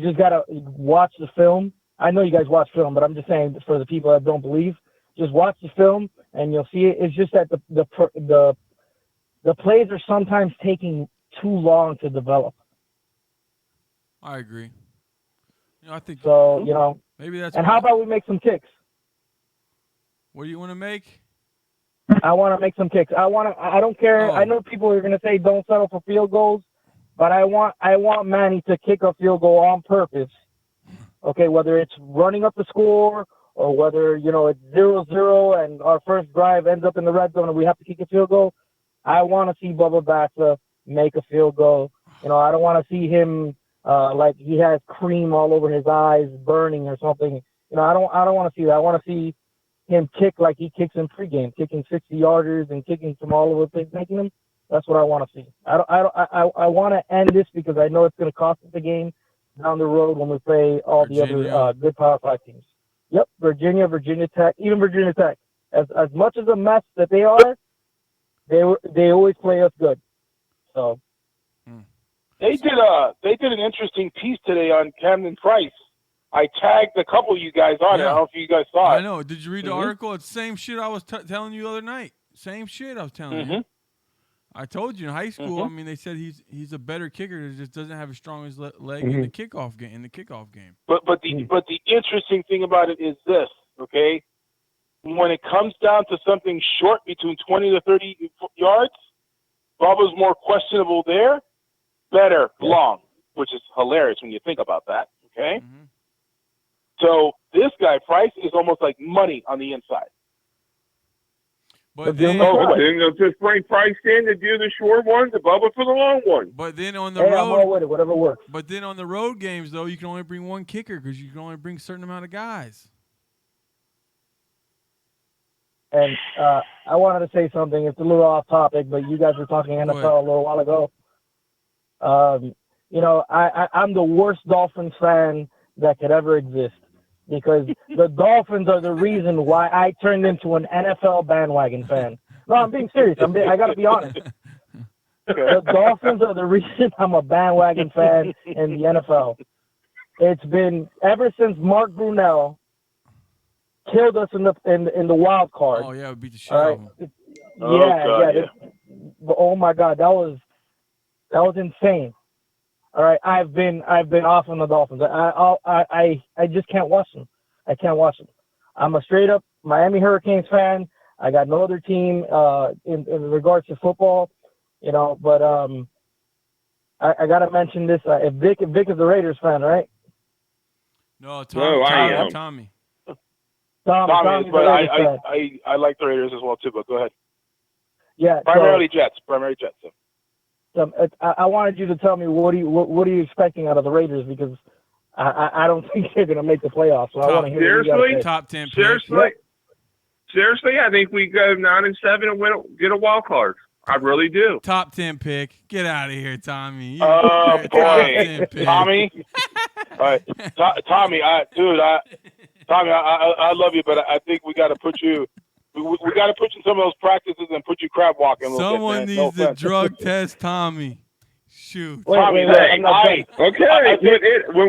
just gotta watch the film. I know you guys watch film, but I'm just saying for the people that don't believe, just watch the film and you'll see it. It's just that the plays are sometimes taking too long to develop. I agree. I think so. Maybe that's. And how about we make some kicks? What do you want to make? I want to make some kicks. I don't care. I know people are going to say don't settle for field goals, but I want Manny to kick a field goal on purpose. Okay, whether it's running up the score or whether, it's 0-0 and our first drive ends up in the red zone and we have to kick a field goal. I want to see Bubba Baxa make a field goal. I don't want to see him like he has cream all over his eyes, burning or something. I don't want to see that. I want to see him kick like he kicks in pregame, kicking 60-yarders and kicking from all over the place, making them. That's what I want to see. I want to end this because I know it's going to cost us the game down the road when we play all the other good Power 5 teams. Yep, Virginia Tech, even Virginia Tech. As much as a mess that they are, they always play us good. So they did an interesting piece today on Camden Price. I tagged a couple of you guys on it. I don't know if you guys saw it. I know. Did you read the article? It's the same shit I was telling you the other night. Same shit I was telling you. I told you in high school. I mean, they said he's a better kicker that just doesn't have as strong as leg in the kickoff game. But the interesting thing about it is this, okay? When it comes down to something short between 20 to 30 yards, Bubba's more questionable there. Better long, which is hilarious when you think about that. Okay. So this guy Price is almost like money on the inside. But then they'll just bring Price in to do the short one, the Bubba for the long one. But then on the road, I'm all with it, whatever works. But then on the road games, though, you can only bring one kicker because you can only bring a certain amount of guys. And I wanted to say something. It's a little off topic, but you guys were talking NFL a little while ago. I'm the worst Dolphins fan that could ever exist because the Dolphins are the reason why I turned into an NFL bandwagon fan. No, I'm being serious. I got to be honest. The Dolphins are the reason I'm a bandwagon fan in the NFL. It's been ever since Mark Brunell killed us in the wild card. Oh yeah, we beat the shit out of them. Oh my God, that was insane. All right, I've been off on the Dolphins. I just can't watch them. I can't watch them. I'm a straight up Miami Hurricanes fan. I got no other team in regards to football, But I got to mention this. If Vic is a Raiders fan, right? No, Tommy. Tommy, but I like the Raiders as well too. But go ahead. Yeah, primarily Jets. So, I wanted you to tell me what are you expecting out of the Raiders because I don't think they're going to make the playoffs. So I want to hear what you gotta say. Top 10. Seriously, I think we go 9-7 and get a wild card. I really do. Top 10 pick. Get out of here, Tommy. Oh boy, Tommy. All right, Tommy. Tommy, I love you, but I think we got to put you. We got to put you in some of those practices and put you crab walking a little Someone bit, needs to drug test Tommy. Shoot. Tommy, when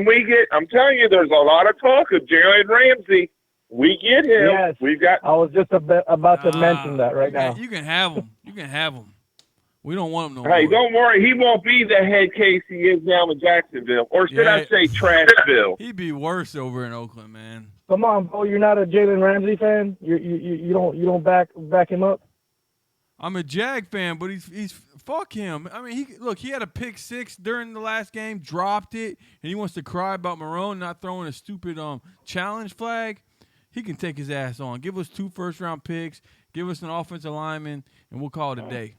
we get, I'm telling you, there's a lot of talk of Jalen Ramsey. We get him. Yes. We've got. I was just about to mention that right now. You can have him. We don't want him no more. Hey, don't worry. He won't be the head case he is now in Jacksonville. Or should I say Trashville? He'd be worse over in Oakland, man. Come on, Bo. You're not a Jalen Ramsey fan? You don't back him up? I'm a Jag fan, but he's fuck him. I mean, he had a pick 6 during the last game, dropped it, and he wants to cry about Marone not throwing a stupid challenge flag. He can take his ass on. Give us 2 first-round picks, give us an offensive lineman, and we'll call it a day.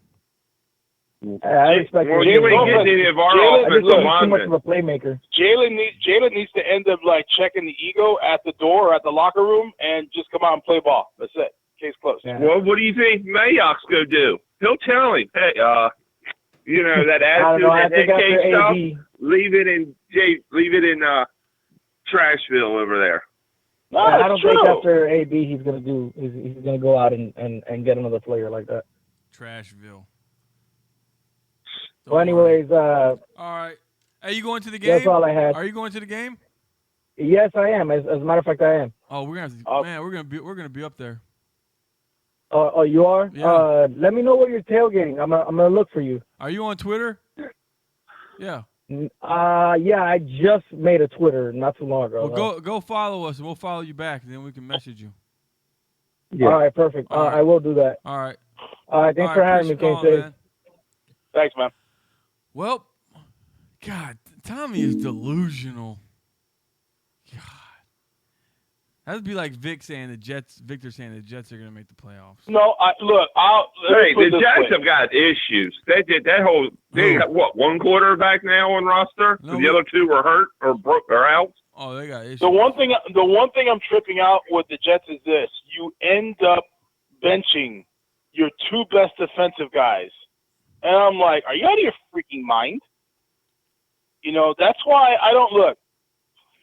I expect you ain't getting any of our offensive linemen. Too much of a playmaker. Jalen needs to end up like checking the ego at the door or at the locker room and just come out and play ball. That's it. Case closed. Yeah. Well, what do you think Mayock's gonna do? He'll tell him, hey, that attitude, that head case stuff. Leave it in Trashville over there. No, I don't think after AB he's gonna go out and get another player like that. Trashville. Well, anyways, all right. Are you going to the game? That's all I had. Are you going to the game? Yes, I am. As a matter of fact, I am. Oh, we're gonna be up there. Oh, you are? Yeah. Let me know where you're tailgating. I'm gonna look for you. Are you on Twitter? Yeah. Yeah, I just made a Twitter not too long ago. Well, go follow us, and we'll follow you back, and then we can message you. Yeah. All right, perfect. All right. I will do that. All right. All right, thanks All for right, having me, appreciate King calling, Safe. man. Thanks, man. Well, God, Tommy is delusional. God. That'd be like Victor saying the Jets are going to make the playoffs. No, Hey, put it the this Jets way. have got issues. They did that whole. They Who? got what, one quarterback now on roster? No, The other two were hurt or broke or out. Oh, they got issues. The one thing I'm tripping out with the Jets is this: you end up benching your two best defensive guys, and I'm like, are you out of your freaking mind? You know, that's why I don't look.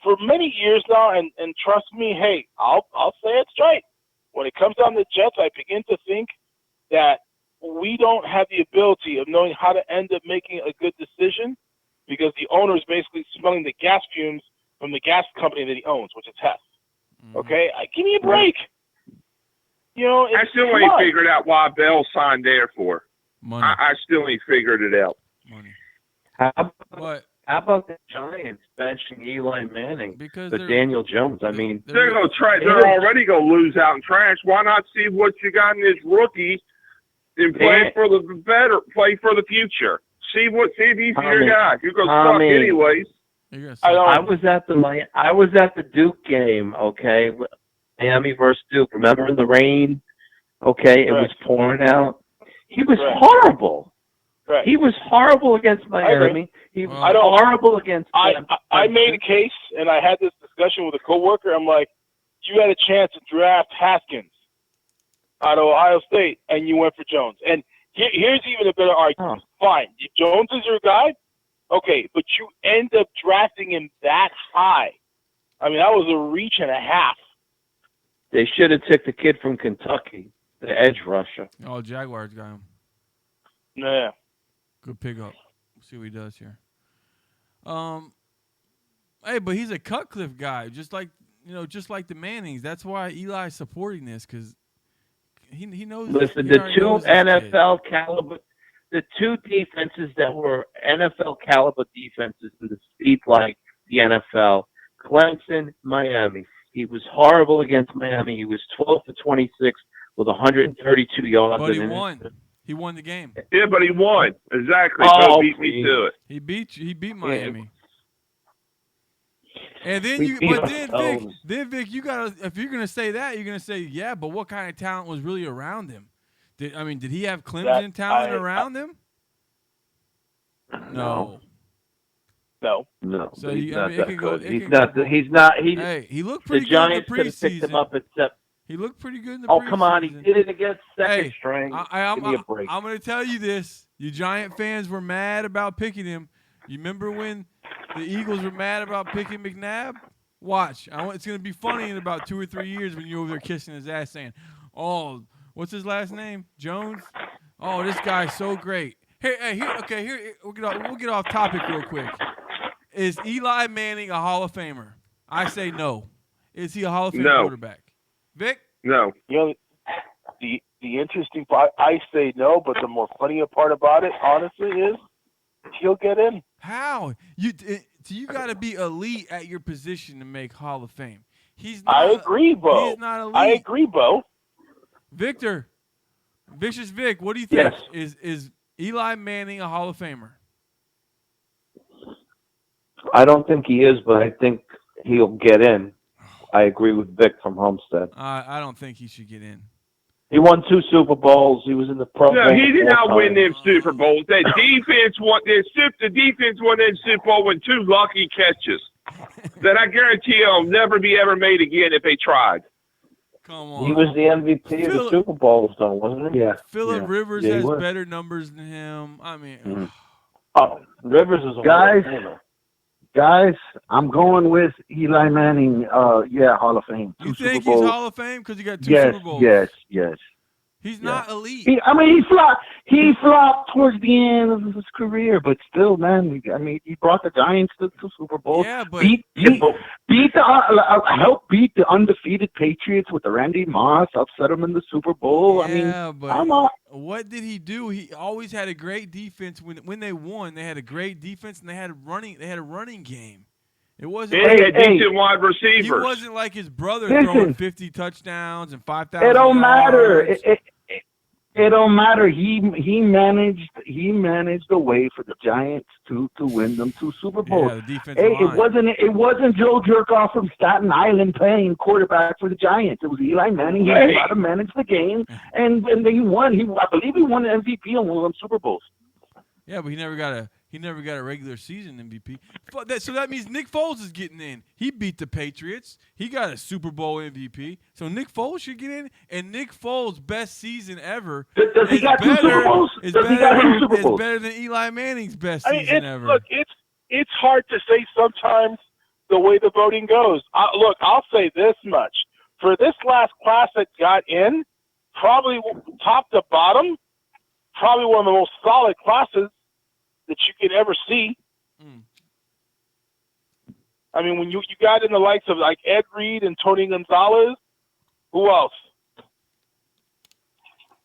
For many years now, and trust me, hey, I'll say it straight. When it comes down to Jets, I begin to think that we don't have the ability of knowing how to end up making a good decision because the owner is basically smelling the gas fumes from the gas company that he owns, which is Hess. Okay? Give me a break. You know, I still ain't figured out why Bell signed there for. Money. I still ain't figured it out. What? How about the Giants benching Eli Manning Because for Daniel Jones? I mean, They're gonna try. They're already gonna lose out in trash. Why not see what you got in this rookie and play for the better, play for the future? See if he's your guy. You're gonna suck anyways. I was at the Duke game. Okay, Miami versus Duke. Remember in the rain? Okay, it was pouring out. He was horrible. Right. He was horrible against Miami. He was horrible against. I made a case, and I had this discussion with a coworker. I'm like, you had a chance to draft Haskins out of Ohio State, and you went for Jones. And here's even a better argument. Fine, Jones is your guy, okay, but you end up drafting him that high. I mean, that was a reach and a half. They should have took the kid from Kentucky, the edge rusher. Oh, Jaguars got him. Yeah. Good pickup. See what he does here. Hey, but he's a Cutcliffe guy, just like the Mannings. That's why Eli's supporting this because he knows. Listen, the two NFL caliber, the two defenses that were NFL caliber defenses in the speed like the NFL, Clemson, Miami. He was horrible against Miami. He was 12 for 26 with 132 yards. But he won. He won the game. Yeah, but he won. Exactly. Oh, so beat me to it. He beat Miami. And then Vic, you gotta, if you're gonna say that, you're gonna say, yeah, but what kind of talent was really around him? Did he have Clemson talent around him? No. No. So he's he, not it that can go. good. It He's can not. go. He's not. Hey, he looked pretty the good in the Giants could have picked him up preseason. except. He looked pretty good in the Oh, preseason. come on. He did it against second Hey, string. I'm Give me a break. going to tell you this. You Giant fans were mad about picking him. You remember when the Eagles were mad about picking McNabb? Watch. It's going to be funny in about 2 or 3 years when you're over there kissing his ass saying, oh, what's his last name? Jones? Oh, this guy's so great. Here, we'll get off topic real quick. Is Eli Manning a Hall of Famer? I say no. Is he a Hall of Fame quarterback? Vic? No. You know, the interesting part, I say no, but the more funnier part about it, honestly, is he'll get in. How? You got to be elite at your position to make Hall of Fame. He's not. I agree, Bo. He's not elite. I agree, Bo. Victor, Vicious Vic, what do you think? Yes. Is Eli Manning a Hall of Famer? I don't think he is, but I think he'll get in. I agree with Vic from Homestead. I don't think he should get in. He won 2 Super Bowls. He was in the Pro Bowl. No, he did 4 not win times. them Super Bowls. That defense won. The defense won that Super Bowl with 2 lucky catches that I guarantee will never be ever made again if they tried. Come on. He was the MVP of the Super Bowls, though, wasn't he? Yeah. Phillip Rivers has was. better numbers than him. I mean, Oh, Rivers is a Guys, Hall of Famer. Guys, I'm going with Eli Manning. Hall of Fame. you 2 Super think Bowls. he's Hall of Fame because he got 2 Yes, Super Bowls? yes. He's not elite. He flopped towards the end of his career, but still, man. He brought the Giants to Super Bowl. Yeah, but helped beat the undefeated Patriots with the Randy Moss, upset them in the Super Bowl. What did he do? He always had a great defense. When they won, they had a great defense and they had a running game. It wasn't. He Like, had decent wide receivers. he wasn't like his brother Listen. throwing 50 touchdowns and 5,000. It don't matter. yards. It don't matter. He managed a way for the Giants to win them 2 Super Bowls. Yeah, the defensive Hey, line. it wasn't Joe Jerkoff from Staten Island playing quarterback for the Giants. It was Eli Manning. He knew how to manage the game, and he won. I believe he won the MVP on one of them Super Bowls. Yeah, but he never got a regular season MVP. So that means Nick Foles is getting in. He beat the Patriots. He got a Super Bowl MVP. So Nick Foles should get in. And Nick Foles' best season ever Does he got 2 Super Bowls? is Does he got 2 Super Bowls? better than Eli Manning's best I mean, season ever. look, it's hard to say sometimes the way the voting goes. Look, I'll say this much: for this last class that got in, probably top to bottom, probably one of the most solid classes that you could ever see. I mean, when you got in the likes of like Ed Reed and Tony Gonzalez, who else? A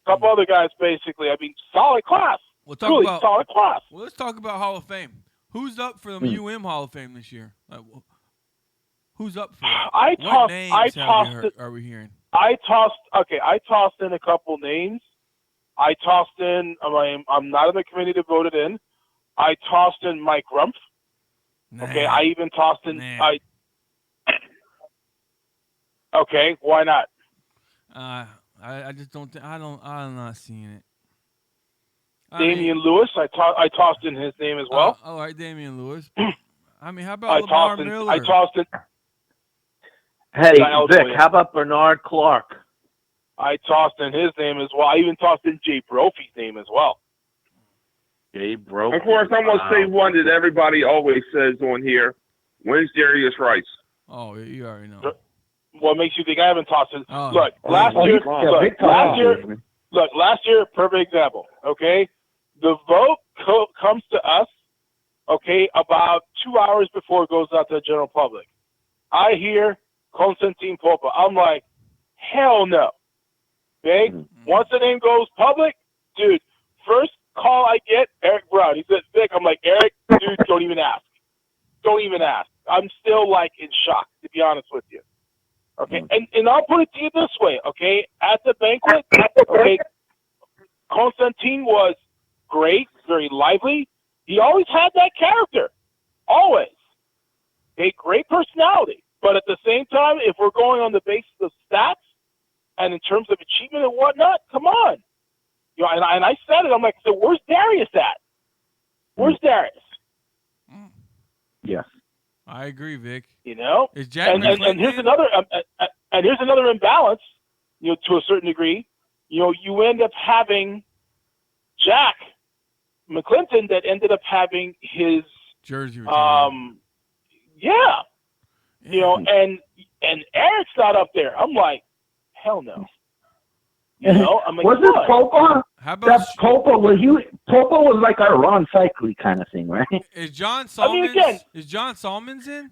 couple other guys, basically. I mean, solid class. We'll talk really about solid class. Well, let's talk about Hall of Fame. Who's up for the UM Hall of Fame this year? Who's up for it? What names are we hearing? I tossed in a couple names. I tossed in. I'm not on the committee to vote it in. I tossed in Mike Rumpf. Nah. Okay, I even tossed in. Nah. Okay, why not? I just don't. I'm not seeing it. Damian Lewis. I tossed in his name as well. All right, Damian Lewis. I mean, how about I Lamar tossed in. Miller? I tossed in. Hey, Vic, how about Bernard Clark? I tossed in his name as well. I even tossed in Jay Brophy's name as well. Jay Brophy. Of course, I'm going to say one that everybody always says on here. When's Darius Rice? Oh, you already know. What makes you think I haven't tossed it? Oh. Look, last year, perfect example, okay? The vote comes to us, okay, about 2 hours before it goes out to the general public. I hear Konstantin Popa. I'm like, hell no. Okay? Once the name goes public, dude, first call I get, Eric Brown. He said, Vic. I'm like, Eric, dude, don't even ask. Don't even ask. I'm still, like, in shock, to be honest with you. Okay? And I'll put it to you this way, okay? At the banquet, okay, Konstantin was great, very lively. He always had that character. Always. A great personality. But at the same time, if we're going on the basis of stats and in terms of achievement and whatnot, come on. You know, and I said it. I'm like, so where's Darius at? Where's Darius? Yes, I agree, Vic. You know, Is Jack and here's another imbalance. You know, to a certain degree, you know, you end up having Jack McClinton that ended up having his jersey retired. Yeah. You know, and Eric's not up there. I'm like, hell no. You know, I'm like, was it Popa? How about Popa was like our Ron Cycli kind of thing, right? Is John Salmons? Is John Salmons in?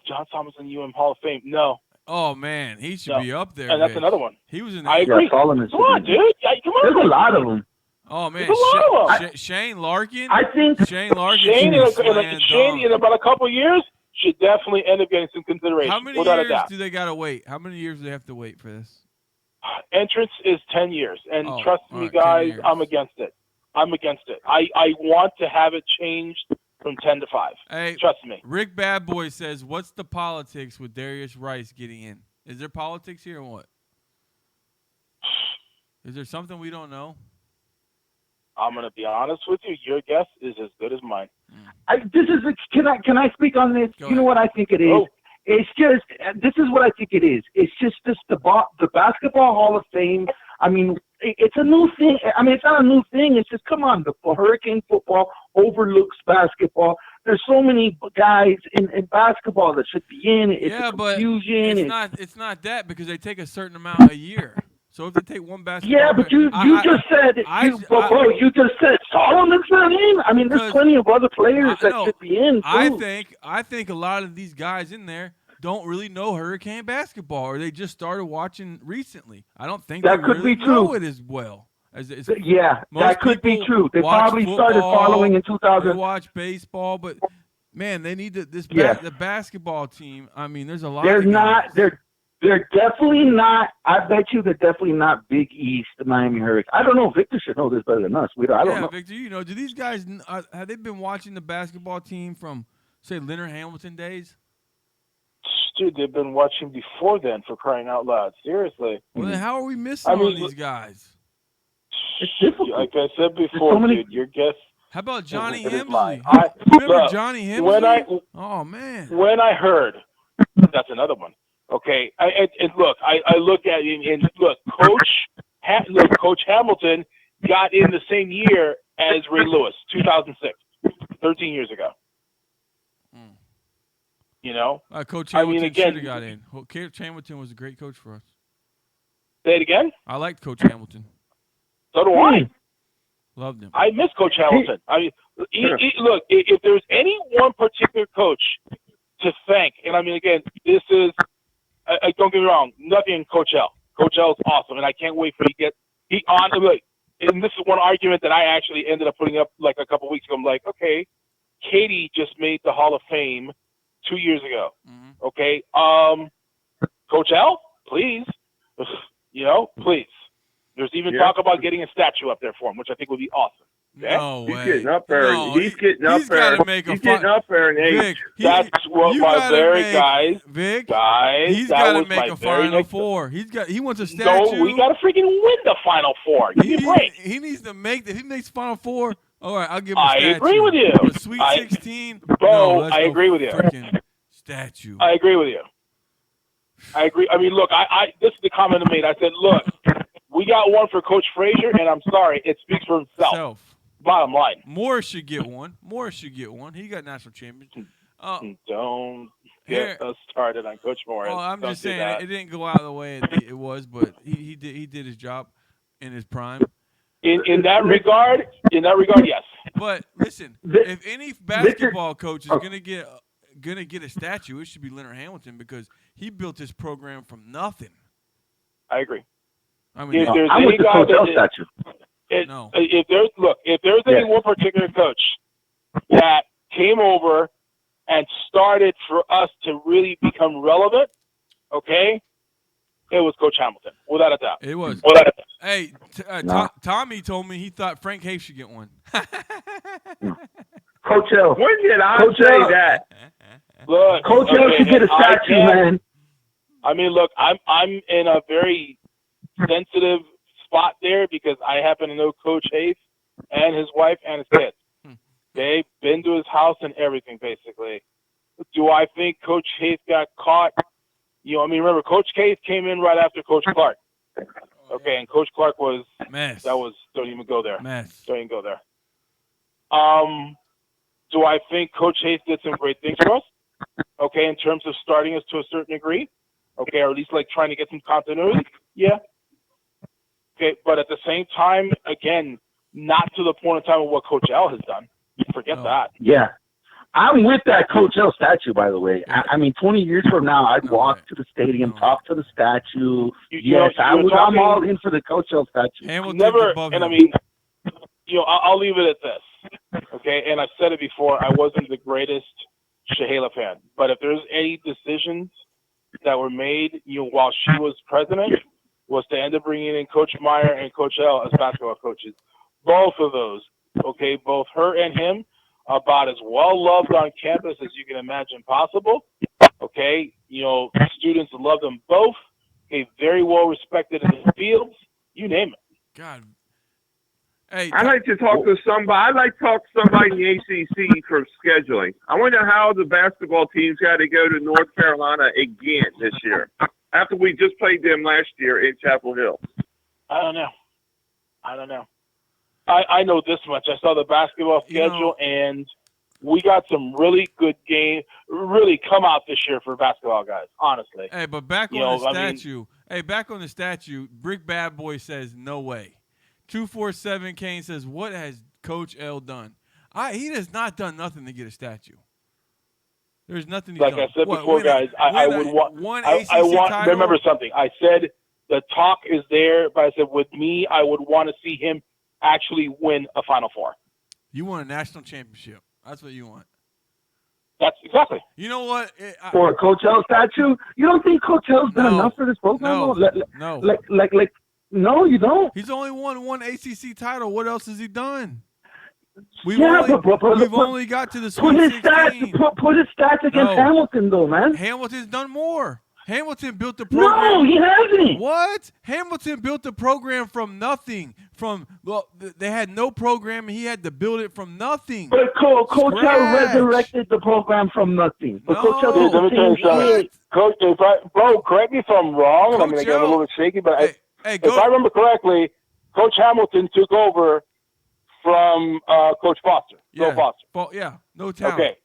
John Salmons in UM Hall of Fame. No. Oh man, he should be up there. And that's Vic. another one. He was in. I agree. Yeah, Solomon come on, dude. Yeah, come on. There's a lot of them. Oh man, There's a lot of them. Shane Larkin. I think Shane Larkin. Shane Shane in about a couple of years should definitely end up getting some consideration. How many without a years doubt. do they gotta wait? How many years do they have to wait for this? Entrance is 10 years, and Oh, trust all me, right, 10 guys, years. I'm against it. I'm against it. I want to have it changed from 10 to 5. Hey, Trust me. Rick Badboy says, "What's the politics with Darius Rice getting in? Is there politics here or what? Is there something we don't know?" I'm going to be honest with you. Your guess is as good as mine. Can I speak on this? Go You know ahead. what I think it is? Oh. It's just this is what I think it is. It's just the Basketball Hall of Fame. I mean, it's a new thing. I mean, it's not a new thing. It's just come on, the Hurricane football overlooks basketball. There's so many guys in basketball that should be in. It's Yeah, a but confusion. it's not that because they take a certain amount a year. So if they take one basketball, Yeah, but you just said Solomon's not in. I mean, there's plenty of other players that should be in too. I think a lot of these guys in there don't really know Hurricane basketball, or they just started watching recently. I don't think That they could really be true. know it as well. Yeah, that could be true. They probably started following in 2000. They watch baseball, but man, they need the basketball team. I mean, there's a lot. They're definitely not. I bet you they're definitely not Big East Miami Hurricanes. I don't know. Victor should know this better than us. I don't know. Victor, do these guys have they been watching the basketball team from say Leonard Hamilton days? Dude, they've been watching before then, for crying out loud. Seriously. Well, then how are we missing on these guys? It's difficult. Like I said before, dude, your guess. How about Johnny Hemsley? Remember Johnny Hemsley? Oh man. When I heard, that's another one. Okay, I look at it and look, Coach Hamilton got in the same year as Ray Lewis, 2006, 13 years ago. Coach Hamilton should have got in. Coach Hamilton was a great coach for us. Say it again? I liked Coach Hamilton. So do I. Loved him. I miss Coach Hamilton. I mean, look, if there's any one particular coach to thank, and I mean, again, this is, don't get me wrong, nothing Coach L. Coach L is awesome, and I can't wait for and this is one argument that I actually ended up putting up like a couple weeks ago. I'm like, okay, Katie just made the Hall of Fame 2 years ago. Mm-hmm. Okay, Coach L, please, please. There's even talk about getting a statue up there for him, which I think would be awesome. Okay? No way. He's getting up there. No, he's getting up there. He's getting up there in age. Vic, that's what my very guys. Vic, guys, he's got to make a Final Four. He wants a statue. No, we got to freaking win the Final Four. Give me a break. He needs to make. If he makes Final Four, all right, I'll give him a statue. I agree with you. But Sweet 16, bro. I agree with you. Statue. I agree with you. I agree. I mean, look, this is the comment I made. I said, look, we got one for Coach Frazier, and I'm sorry, it speaks for himself. Bottom line. Morris should get one. He got national championship. Don't get us started on Coach Morris. Well, I'm just saying it didn't go out of the way it was, but he did his job in his prime. In that regard, yes. But listen, if any basketball coach is gonna get a statue, it should be Leonard Hamilton because he built this program from nothing. I agree. I mean, if there's any guy statue. If there's any one particular coach that came over and started for us to really become relevant, okay, it was Coach Hamilton, without a doubt. It was. Hey, Tommy told me he thought Frank Haith should get one. Coach L. When did I say that? Look, Coach L should get a statue, man. I mean, look, I'm in a very sensitive spot there because I happen to know Coach Haith and his wife and his kids. They've been to his house and everything, basically. Do I think Coach Haith got caught? Remember, Coach Haith came in right after Coach Clark. Okay, and Coach Clark was mess. Don't even go there. Mess. Don't even go there. Do I think Coach Haith did some great things for us? Okay, in terms of starting us to a certain degree. Okay, or at least like trying to get some continuity. Yeah. Okay, but at the same time, again, not to the point in time of what Coach L has done. Forget that. Yeah. I'm with that Coach L statue, by the way. I mean, 20 years from now, I'd walk to the stadium, talk to the statue. I'm all in for the Coach L statue. I mean, I'll leave it at this. Okay, and I've said it before, I wasn't the greatest Shahela fan. But if there's any decisions that were made, while she was president, was to end up bringing in Coach Meyer and Coach L as basketball coaches. Both of those, okay, both her and him, about as well loved on campus as you can imagine possible. Okay, students love them both. Okay, very well respected in the fields. You name it. God. Hey, I'd like to talk to somebody. I'd like to talk to somebody in the ACC for scheduling. I wonder how the basketball team's got to go to North Carolina again this year after we just played them last year in Chapel Hill. I don't know. I know this much. I saw the basketball schedule, and we got some really good games really come out this year for basketball guys, honestly. Hey, but back on the statue, Brick Bad Boy says, no way. 247 Kane says, what has Coach L done? He has not done nothing to get a statue. There's nothing he's done. Like I said before, guys, I would want – remember something. I said The talk is there, but I said with me, I would want to see him actually win a Final Four. You want a national championship. That's what you want. That's exactly. You know what? For a Coach L statue? You don't think Coach L's done enough for this program? No. No, you don't. He's only won one ACC title. What else has he done? We've Yeah, only got to the Sweet 16. Put his stats against Hamilton, though, man. Hamilton's done more. Hamilton built the program. No, he hasn't. What? Hamilton built the program from nothing. They had no program, and he had to build it from nothing. But Coach L resurrected the program from nothing. But Coach L let me tell you something. Coach, bro, correct me if I'm wrong. I'm going to get a little bit shaky, but if I remember correctly, Coach Hamilton took over from Coach Foster. Yeah. Bill Foster. No talent. Okay.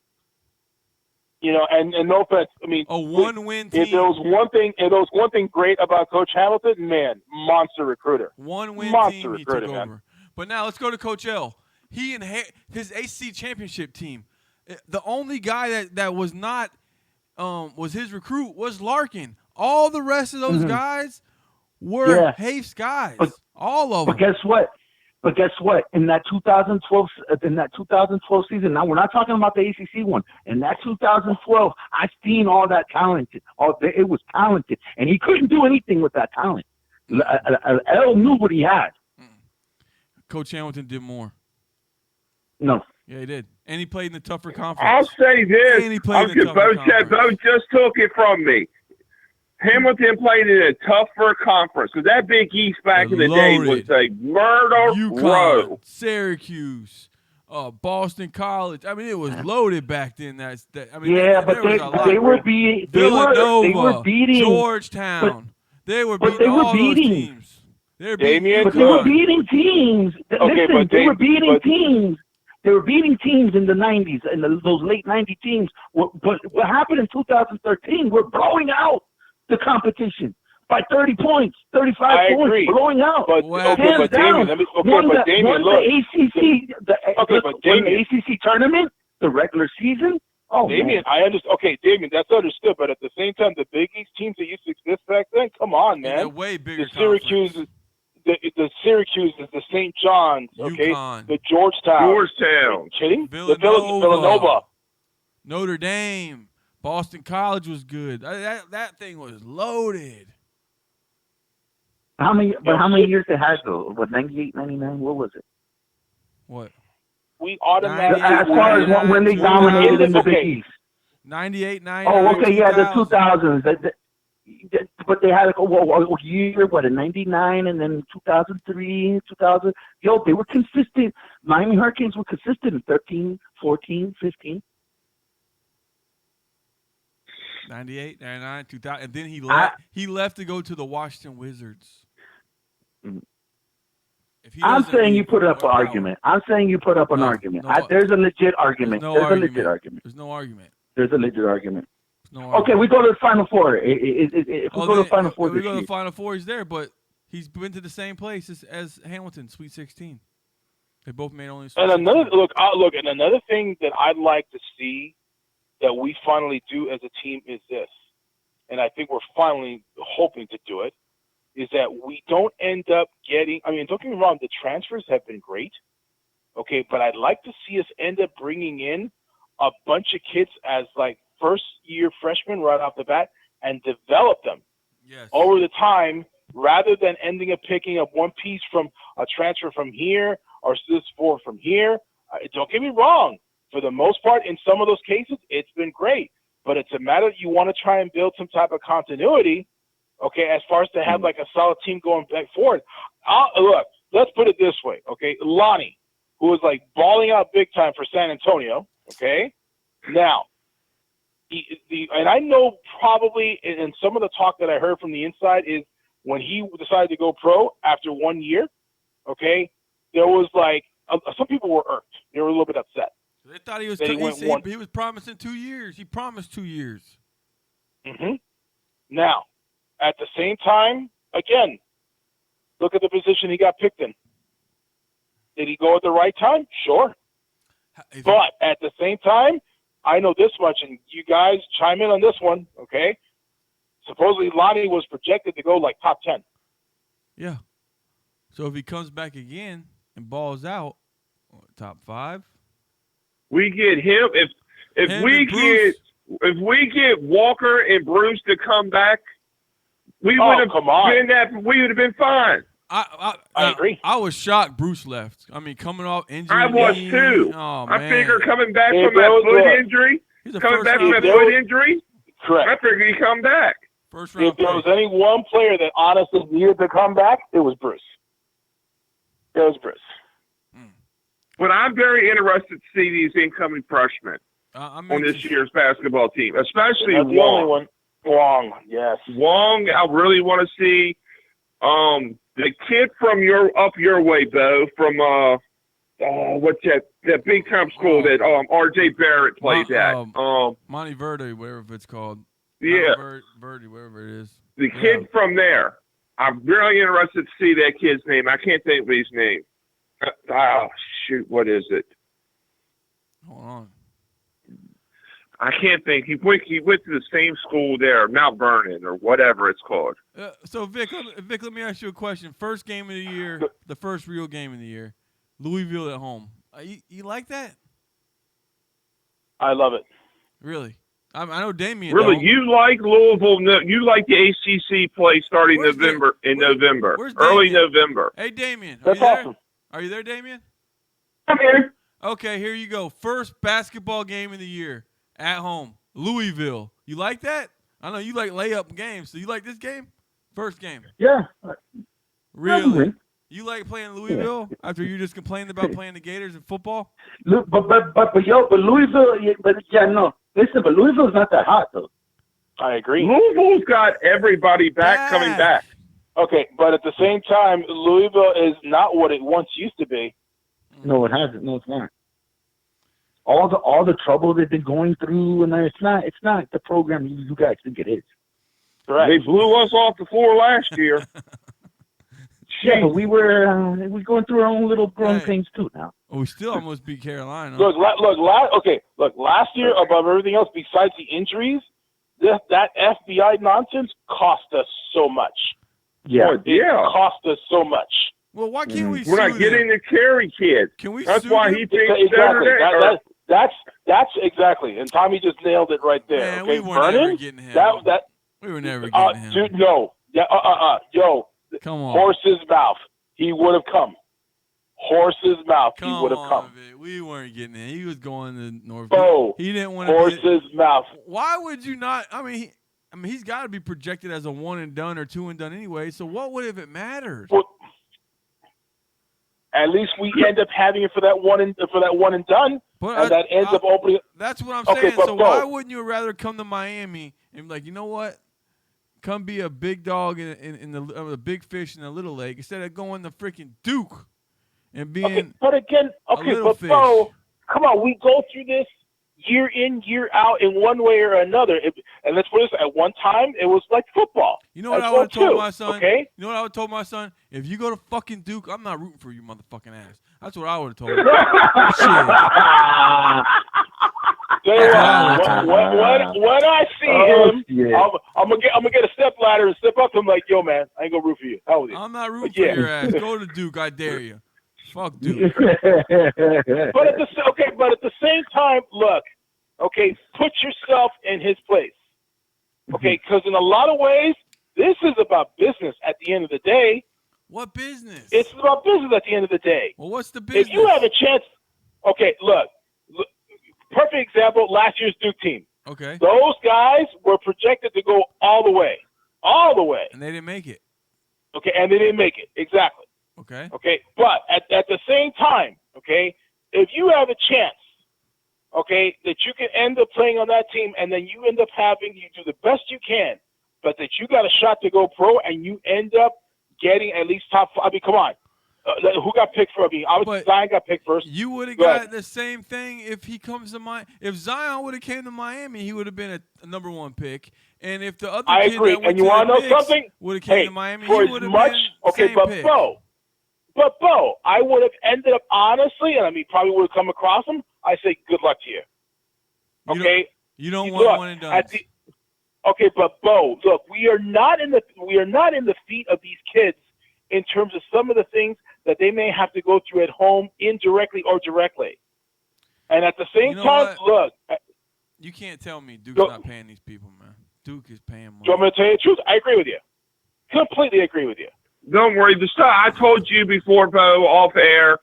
You know, and no offense. I mean, a one-win team. If there was one thing great about Coach Hamilton, man, monster recruiter. One-win team he took over. But now let's go to Coach L. He and his ACC championship team. The only guy that was not was his recruit was Larkin. All the rest of those guys were Hafe's guys. All of them. But guess what? In that 2012 season, now we're not talking about the ACC one. In that 2012, I seen all that talented. It was talented, and he couldn't do anything with that talent. L knew what he had. Coach Hamilton did more. No. Yeah, he did, and he played in the tougher conference. I'll say this: and he played in the tougher conference. Bo just took it from me. Hamilton played in a tougher conference because that Big East back in the day was a murder row. Syracuse, Boston College. I mean, it was loaded back then. But they were beating Georgetown. They were beating all those teams. They were beating teams. Listen, they were beating teams. They were beating teams in the 90s, and those late 90 teams. But what happened in 2013? We're blowing out the competition by 30 points, 35 points, agree. Blowing out. But Damien, the ACC tournament, the regular season. Oh, Damien, I understand. Okay, Damien, that's understood. But at the same time, the Big East teams that used to exist back then, come on, man. They're way bigger. The Syracuse is the St. John's, okay? UConn. The Georgetown. Are you kidding? Villanova. Villanova. Notre Dame. Boston College was good. That thing was loaded. How many years they had though? What, 98, 99? What was it? What? We automatically as far as when they dominated in the Big East. 98, 99. Oh, okay, yeah, the 2000s. But they had a year, in 99 and then 2003, 2000. Yo, they were consistent. Miami Hurricanes were consistent in 13, 14, 15. 98, 99, 2000, and then he left to go to the Washington Wizards. I'm saying you put up an argument. I'm saying you put up an argument. There's a legit argument. There's a legit argument. There's no argument. There's a legit argument. No argument. Okay, we go to the Final Four. If we go to the Final Four, we go to the Final Four. He's there, but he's been to the same place as Hamilton, Sweet 16. They both made only. And another thing that I'd like to see that we finally do as a team is this, and I think we're finally hoping to do it, is that we don't end up getting, don't get me wrong, the transfers have been great, okay, but I'd like to see us end up bringing in a bunch of kids as like first-year freshmen right off the bat and develop them over the time rather than ending up picking up one piece from a transfer from here or this four from here. Don't get me wrong. For the most part, in some of those cases, it's been great. But it's a matter that you want to try and build some type of continuity, okay, as far as to have like a solid team going back forward. Look, let's put it this way, okay? Lonnie, who was like balling out big time for San Antonio, okay? Now, and I know probably in some of the talk that I heard from the inside is when he decided to go pro after 1 year, okay, there was like some people were irked. They were a little bit upset. They thought he was he was promising 2 years. He promised 2 years. Mm-hmm. Now, at the same time, again, look at the position he got picked in. Did he go at the right time? Sure. But at the same time, I know this much, and you guys chime in on this one, okay? Supposedly Lonnie was projected to go like top 10. Yeah. So if he comes back again and balls out, top 5. We get him if we get Walker and Bruce to come back, we would have been that. We would have been fine. I agree. I was shocked Bruce left. I mean, coming off injury. I was too. Oh, I man. figure coming back from that foot injury. Correct. I figured he'd come back. First round. If there was any one player that honestly needed to come back, it was Bruce. But I'm very interested to see these incoming freshmen on this year's basketball team, especially That's the only one. Wong, yes. Wong, I really want to see the kid from up your way, Bo, from what's that big time school that R.J. Barrett plays at? Monte Verde, whatever it's called. Yeah. Verde, wherever it is. The kid from there. I'm really interested to see that kid's name. I can't think of his name. Oh, shoot, what is it? Hold on. I can't think. He went to the same school there, Mount Vernon or whatever it's called. So, Vic, let me ask you a question. First game of the year, the first real game of the year, Louisville at home. You like that? I love it. Really? I know Damien. Really, don't. you like Louisville? You like the ACC play starting November. Early November. Hey, Damien. That's awesome. Are you there, Damien? I'm here. Okay, here you go. First basketball game of the year at home, Louisville. You like that? I know you like layup games. So you like this game? First game. Yeah. Really? You like playing Louisville after you just complained about playing the Gators in football? Look, but Louisville, listen, but Louisville's not that hot though. I agree. Louisville's got everybody coming back. Okay, but at the same time, Louisville is not what it once used to be. No, it hasn't. No, it's not. All the trouble they've been going through, and it's not the program you guys think it is. Correct. They blew us off the floor last year. Yeah, but we were going through our own little growing pains too now. Oh, we still almost beat Carolina. Look, last year, above everything else, besides the injuries, that FBI nonsense cost us so much. Yeah, it cost us so much. Well, why can't we? We're not getting the carry kid. Can we? That's why he thinks exactly. Saturday. That's exactly. And Tommy just nailed it right there. Man, okay, we were never getting him. We were never getting him. Dude, no. Yeah. Yo. Come on. Horse's mouth. He would have come. Horse's mouth. He would have come. Vic. We weren't getting him. He was going to North. He didn't want to. Horse's mouth. Why would you not? I mean, he's got to be projected as a one and done or two and done anyway. So what would have it mattered? Well, at least we end up having it for that one and done, and that ends up opening. That's what I'm saying. So why wouldn't you rather come to Miami and be like, you know what? Come be a big dog in the big fish in the little lake instead of going to freaking Duke and being. But again, fish. Bo, come on, we go through this year in, year out in one way or another. And let's put this: at one time, it was like football. You know what I would have told my son? Okay? You know what I would have told my son? If you go to fucking Duke, I'm not rooting for you, motherfucking ass. That's what I would have told him. When I see him, I'm gonna get a step ladder and step up to him like, yo, man, I ain't gonna root for you. How I'm not rooting for your ass. Go to Duke, I dare you. Fuck Duke. But at the same time, look, okay, put yourself in his place, okay, because in a lot of ways, this is about business at the end of the day. What business? It's about business at the end of the day. Well, what's the business? If you have a chance, okay, look, perfect example, last year's Duke team. Okay. Those guys were projected to go all the way. And they didn't make it. Okay, and they didn't make it. Exactly. Okay. Okay, but at the same time, okay, if you have a chance, okay, that you can end up playing on that team and then you end up you do the best you can, but that you got a shot to go pro and you end up getting at least top 5. I mean, come on. Who got picked for? I mean, obviously Zion got picked first. You would have got the same thing if he comes to Miami. If Zion would have came to Miami, he would have been a number 1 pick. And if the other I kid agree. that went and you to want the to know something? Would have came to Miami, for he would as have much, been okay, same but pick. Bo, I would have ended up honestly, and I mean, probably would have come across him. I say, good luck to you. Okay. You don't want one and done. Okay, but Bo, look, we are not in the feet of these kids in terms of some of the things that they may have to go through at home, indirectly or directly. And at the same time, look. You can't tell me Duke's not paying these people, man. Duke is paying money. Do you want me to tell you the truth? I agree with you. Completely agree with you. Don't worry. The stuff I told you before, Bo, off air,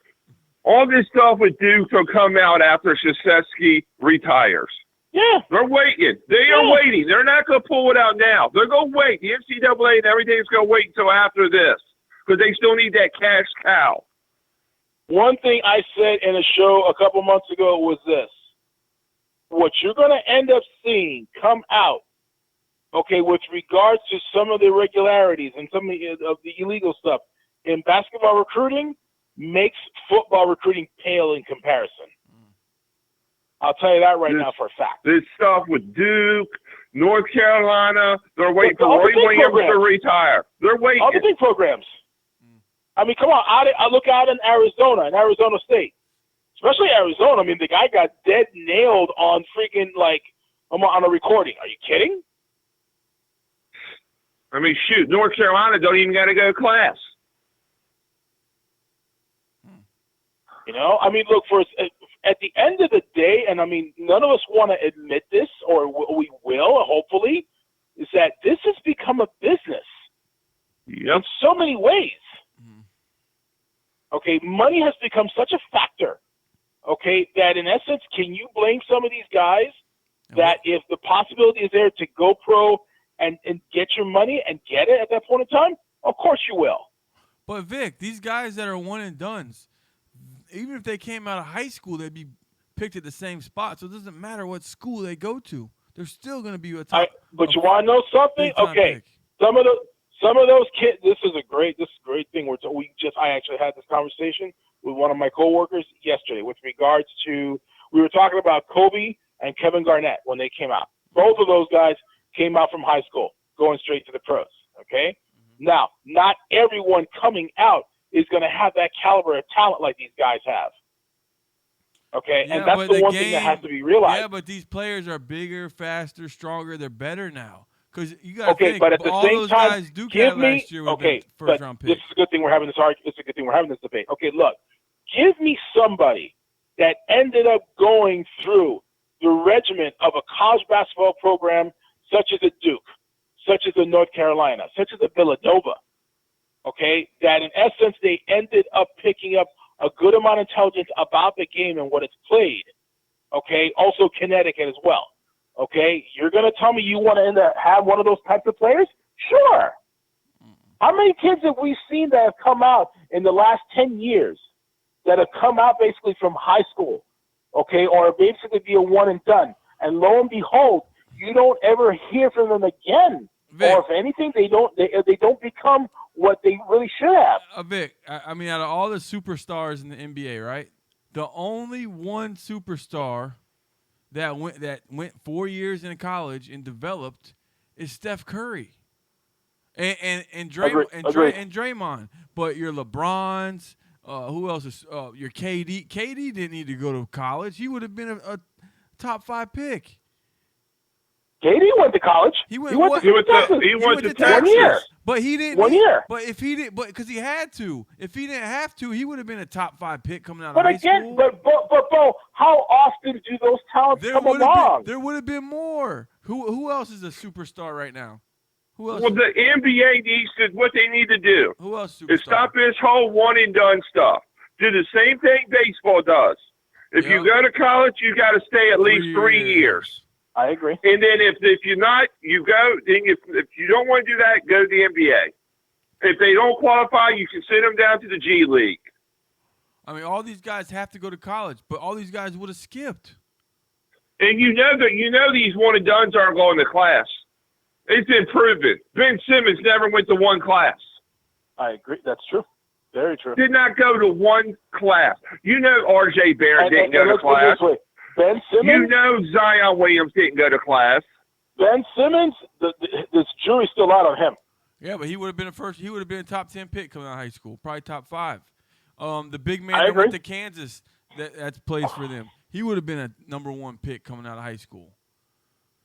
all this stuff with Duke will come out after Krzyzewski retires. Yeah. They're waiting. They are waiting. They're not going to pull it out now. They're going to wait. The NCAA and everything's going to wait until after this because they still need that cash cow. One thing I said in a show a couple months ago was this. What you're going to end up seeing come out, okay, with regards to some of the irregularities and some of the illegal stuff in basketball recruiting makes football recruiting pale in comparison. I'll tell you that right now for a fact. This stuff with Duke, North Carolina, they're waiting for Roy Williams to retire. They're waiting. All the big programs. I mean, come on. I look out in Arizona State. Especially Arizona. I mean, the guy got dead nailed on freaking, on a recording. Are you kidding? I mean, shoot, North Carolina don't even got to go to class. You know, I mean, look, at the end of the day, and I mean, none of us want to admit this, or we will, hopefully, is that this has become a business in so many ways. Okay, money has become such a factor, okay, that in essence, can you blame some of these guys that if the possibility is there to go pro and get your money and get it at that point in time? Of course you will. But, Vic, these guys that are one and dones, even if they came out of high school, they'd be picked at the same spot. So it doesn't matter what school they go to. They're still going to be a top. But you want to know something? Okay, pick. some of those kids. This is a great thing. I actually had this conversation with one of my coworkers yesterday with regards to, we were talking about Kobe and Kevin Garnett when they came out. Both of those guys came out from high school, going straight to the pros. Okay, now not everyone coming out is going to have that caliber of talent like these guys have. Okay, and that's the one thing that has to be realized. Yeah, but these players are bigger, faster, stronger. They're better now. Because you got to think, but at the all same those time, guys Duke had last year with the first-round pick. This is a good thing we're having this argument. It's a good thing we're having this debate. Okay, look, give me somebody that ended up going through the regiment of a college basketball program such as a Duke, such as a North Carolina, such as a Villanova, okay, that in essence they ended up picking up a good amount of intelligence about the game and what it's played, okay, also Connecticut as well. Okay, you're going to tell me you want to have one of those types of players? Sure. How many kids have we seen that have come out in the last 10 years that have come out basically from high school, okay, or basically be a one and done, and lo and behold, you don't ever hear from them again, Vic, or if anything, they don't become what they really should have. Vic, I mean, out of all the superstars in the NBA, right, the only one superstar that went 4 years in college and developed is Steph Curry and Draymond. But your LeBrons, who else is your KD? KD didn't need to go to college. He would have been a top 5 pick. KD went to college. He went to Texas. 1 year. But he didn't. 1 year. But if he didn't, because he had to. If he didn't have to, he would have been a top 5 pick coming out of high school. But Bo, how often do those talents come along? There would have been more. Who else is a superstar right now? Who else? Well, the NBA needs to. What they need to do. Who else? Is stop this whole one and done stuff. Do the same thing baseball does. If you go to college, you got to stay at least 3 years. I agree. And then if you're not, you go. Then if you don't want to do that, go to the NBA. If they don't qualify, you can send them down to the G League. I mean, all these guys have to go to college, but all these guys would have skipped. And you know these one and dones aren't going to class. It's been proven. Ben Simmons never went to one class. I agree. That's true. Very true. Did not go to one class. You know R.J. Barrett didn't go to class. Ben Simmons. You know Zion Williams didn't go to class. Ben Simmons, the jury's still out on him. Yeah, but he would have been He would have been a top 10 pick coming out of high school, probably top 5. The big man that went to Kansas that plays for them, he would have been a number 1 pick coming out of high school.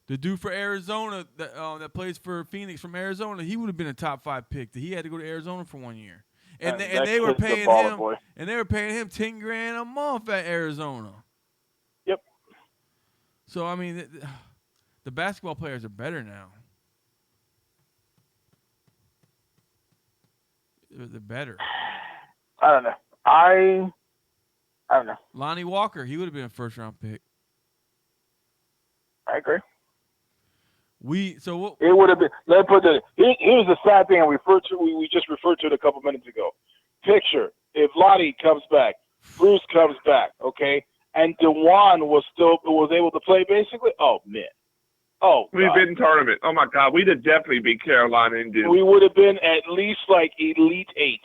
The dude for Arizona that plays for Phoenix from Arizona, he would have been a top 5 pick. He had to go to Arizona for 1 year. And that they were kid's a paying baller, him, boy. and they were paying him $10,000 a month at Arizona. Yep. So I mean, the basketball players are better now. They're better. I don't know. I don't know. Lonnie Walker, he would have been a first-round pick. I agree. It would have been. Let me put it. Here's the sad thing we just referred to it a couple minutes ago. Picture if Lottie comes back, Bruce comes back, okay, and DeJuan was able to play basically. Oh man. Oh. We've been in tournament. Oh my God, we'd have definitely beat Carolina and Duke. We would have been at least like Elite Eight.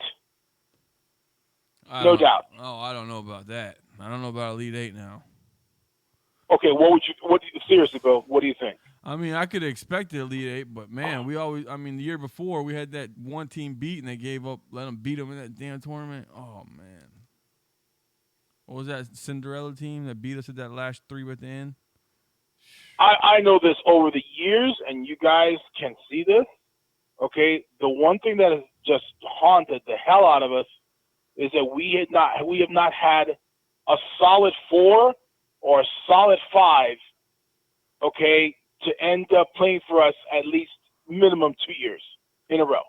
No doubt. Oh, I don't know about that. I don't know about Elite Eight now. Okay, seriously, Bill, what do you think? I mean, I could expect the Elite Eight, but man, the year before we had that one team beat and they gave up, let them beat them in that damn tournament. Oh man, what was that Cinderella team that beat us at that last 3 at the end? I know this over the years, and you guys can see this. Okay, the one thing that has just haunted the hell out of us is that we have not had a solid 4 or a solid 5. Okay. To end up playing for us at least minimum 2 years in a row.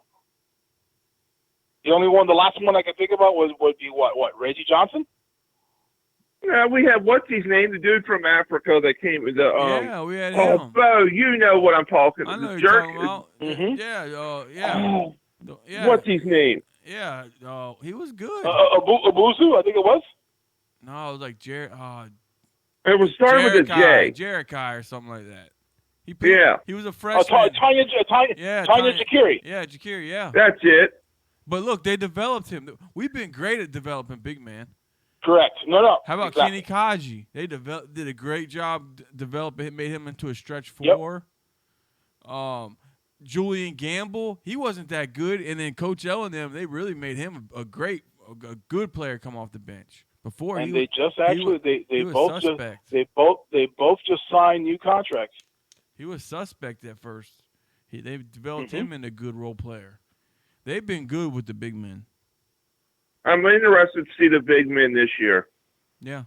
The last one I can think about would be what, Reggie Johnson? Yeah, we had what's his name, the dude from Africa that came with the yeah, we had him. Bo, you know what I'm talking I know the what jerk. you're talking about. Mm-hmm. Yeah. What's his name? Yeah, he was good. Abuzu, I think it was. No, it was like Jared. It was started with a J. Jerikai or something like that. He was a freshman. Tanya Jakiri. Yeah, Jakiri, yeah. That's it. But look, they developed him. We've been great at developing big man. Correct. No. How about exactly. Kenny Kaji? They did a great job developing, made him into a stretch 4. Yep. Julian Gamble, he wasn't that good, and then Coach L and them, they really made him a good player come off the bench. Before and they both just signed new contracts. He was suspect at first. They developed him into a good role player. They've been good with the big men. I'm interested to see the big men this year. Yeah.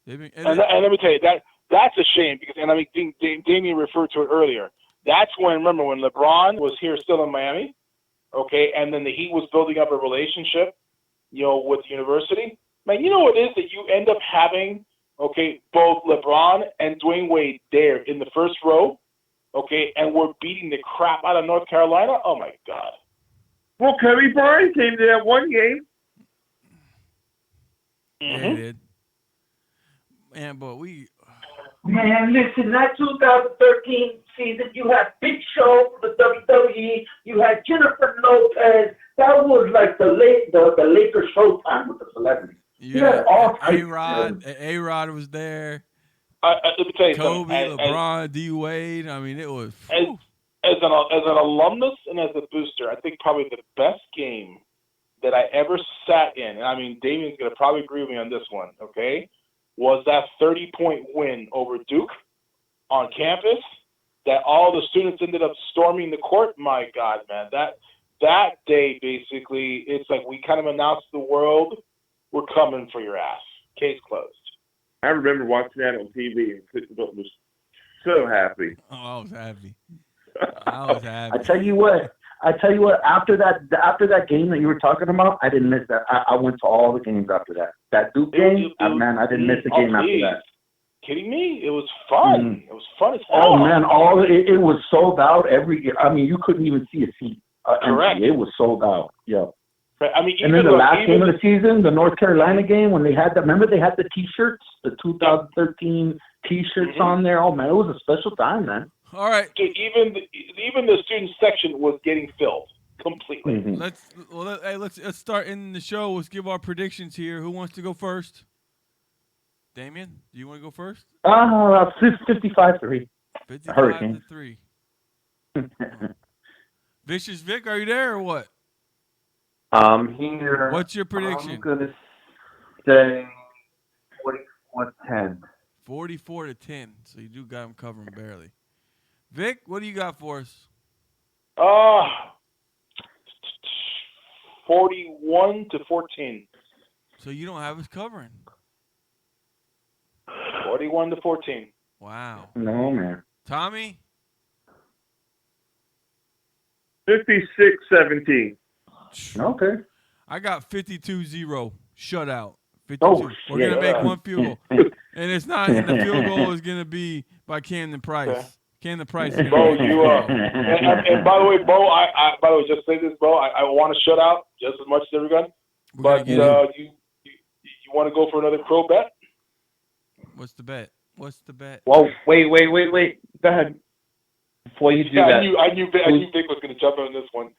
And let me tell you, that's a shame because, and I mean, Damien referred to it earlier. That's when LeBron was here still in Miami, okay, and then the Heat was building up a relationship, with the university. Man, you know what it is that you end up having, okay, both LeBron and Dwayne Wade there in the first row, okay, and we're beating the crap out of North Carolina? Oh, my God. Well, Kobe Bryant came to that one game. Yeah, he did. Man, but Man, listen, that 2013 season, you had Big Show for the WWE, you had Jennifer Lopez. That was like the Lakers showtime with the celebrities. Yeah, A-Rod was there. Let me tell you Kobe, something. LeBron, D. Wade. I mean, it was. As an alumnus and as a booster, I think probably the best game that I ever sat in, and I mean, Damien's going to probably agree with me on this one, okay, was that 30-point win over Duke on campus that all the students ended up storming the court. My God, man, that day, basically, it's like we kind of announced to the world, we're coming for your ass. Case closed. I remember watching that on TV and was so happy. Oh, I was happy. I tell you what, after that game that you were talking about, I didn't miss that. I went to all the games after that. That Duke game, man, I didn't miss a game after that. Kidding me? It was fun. It was fun as hell. Oh man, it was sold out every. I mean, you couldn't even see a seat. Correct. Empty. It was sold out. Yeah. Right. I mean, and then the last game of the season, the North Carolina game, when they had that. Remember, they had the T-shirts, the 2013 T-shirts on there. Oh man, it was a special time, man. All right. Dude, even the student section was getting filled completely. Mm-hmm. Let's start in the show. Let's give our predictions here. Who wants to go first? Damien, do you want to go first? 55-3. 55-3. Vicious Vic, are you there or what? I'm here. What's your prediction? I'm gonna say 44-10. 44-10. So you do got him covering barely. Vic, what do you got for us? 41-14. So you don't have us covering. 41-14. Wow. No, man. Tommy? 56-17. Okay. I got 52-0 shutout. 52. Oh, We're shit. gonna make one field goal, and it's not. And the field goal is gonna be by Camden Price. Okay. Camden Price. Is gonna Bo, make you and by the way, Bo, I by the way, just say this, Bo. I want to shut out just as much as everyone, but you want to go for another crow bet? What's the bet? What's the bet? Well, wait. Go ahead. Before you do that, I knew Vic was going to jump in on this one.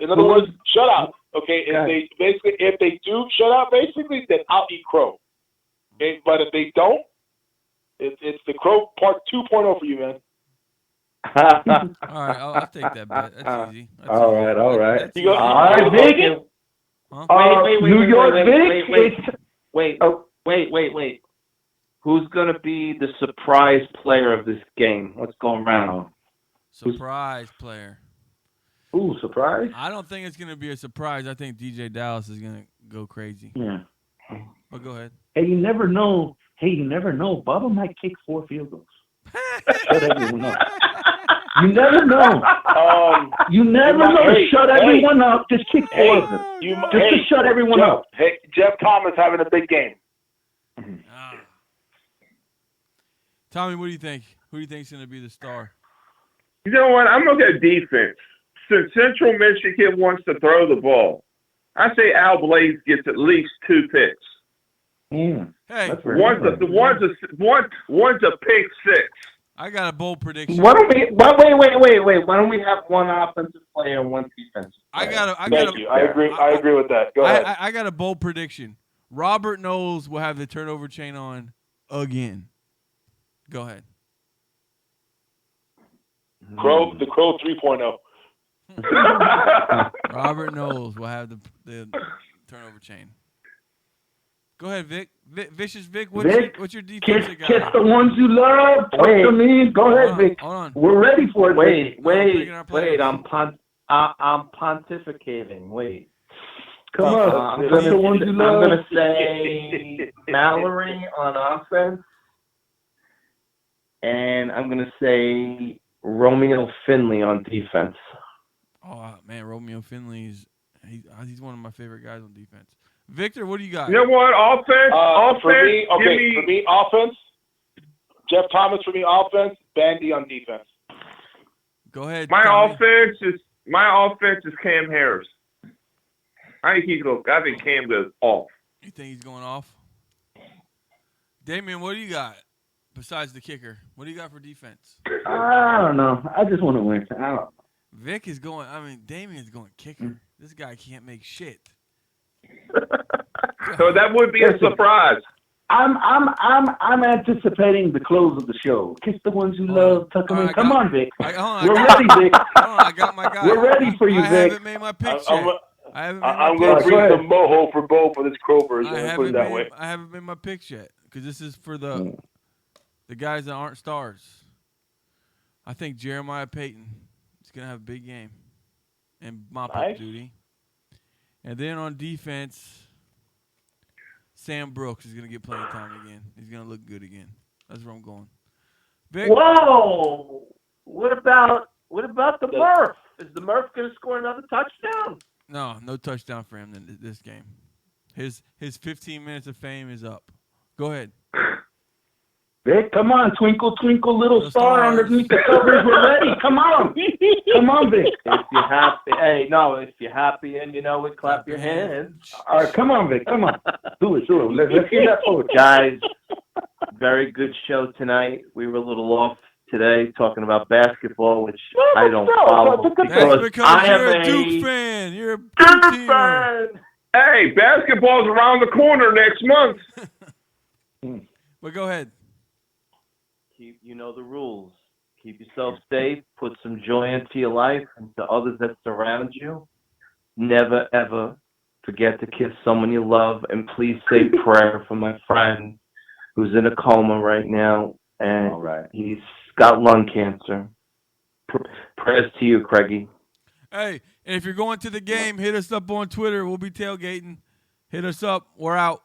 In other words, shut out. Okay, if they do shut out, basically, then I'll eat crow. Okay, but if they don't, it's the crow part 2.0 for you, man. All right, I'll take that bet. That's easy. All right. That's You easy. go, All right, Vic. Huh? Wait, New York Vic. Wait. Who's gonna be the surprise player of this game? What's going around? Surprise player. Ooh, surprise. I don't think it's gonna be a surprise. I think DJ Dallas is gonna go crazy. Yeah. But go ahead. Hey, you never know. Bubba might kick 4 field goals. Shut everyone up. You never know. You never know. Shut everyone up. Just kick 4 of them. Just to shut everyone up. Hey, Jeff Thomas having a big game. Tommy, what do you think? Who do you think is going to be the star? You know what? I'm looking at defense. Since Central Michigan wants to throw the ball, I say Al Blades gets at least 2 picks. Hey, one's a pick 6. I got a bold prediction. Why don't we? Wait. Why don't we have one offensive player and one defensive player? Thank you. I agree with that. Go ahead. I got a bold prediction. Robert Knowles will have the turnover chain on again. Go ahead. The Crow 3.0. Robert Knowles will have the turnover chain. Go ahead, Vic. Vicious Vic, what's your defensive guy? Kiss the ones you love. Talk to me. Go ahead, Vic. Hold on. We're ready for it. Wait. I'm pontificating. Wait. Come on. Kiss the ones you love. I'm gonna say Mallory on offense, and I'm gonna say Romeo Finley on defense. Oh man, Romeo Finley he's one of my favorite guys on defense. Victor, what do you got? You know what? Offense. For me, offense. Jeff Thomas for me, offense. Bandy on defense. Go ahead. My Tommy. offense is Cam Harris. I think Cam goes off. You think he's going off? Damian, what do you got besides the kicker? What do you got for defense? I don't know. I just want to win. Vic is going. Damian's going kicker. This guy can't make shit. So that would be a surprise. I'm anticipating the close of the show. Kiss the ones you love. Tuck them in. Come on, Vic. We're ready, Vic. I got my guy. We're ready for you, I Vic. haven't made my picks yet. I'm going to bring some moho for Bo for this Crow version. Put it that way. I haven't made my picks yet because this is for the guys that aren't stars. I think Jeremiah Payton is going to have a big game and mop-up duty. And then on defense, Sam Brooks is going to get playing time again. He's going to look good again. That's where I'm going. Vic? Whoa! What about the Murph? Is the Murph going to score another touchdown? No touchdown for him in this game. His 15 minutes of fame is up. Go ahead. Vic, come on, twinkle, twinkle, little star underneath the covers. We're ready. Come on, Vic. If you're happy and you know it, clap your hands. All right, come on, Vic. Come on, do it. Let's hear that forward, guys. Very good show tonight. We were a little off today talking about basketball, which I don't follow. That's because you're a Duke fan. You're a Duke fan. Hey, basketball's around the corner next month. But go ahead. You know the rules. Keep yourself safe. Put some joy into your life and to others that surround you. Never, ever forget to kiss someone you love. And please say prayer for my friend who's in a coma right now. And he's got lung cancer. Prayers to you, Craigie. Hey, And if you're going to the game, hit us up on Twitter. We'll be tailgating. Hit us up. We're out.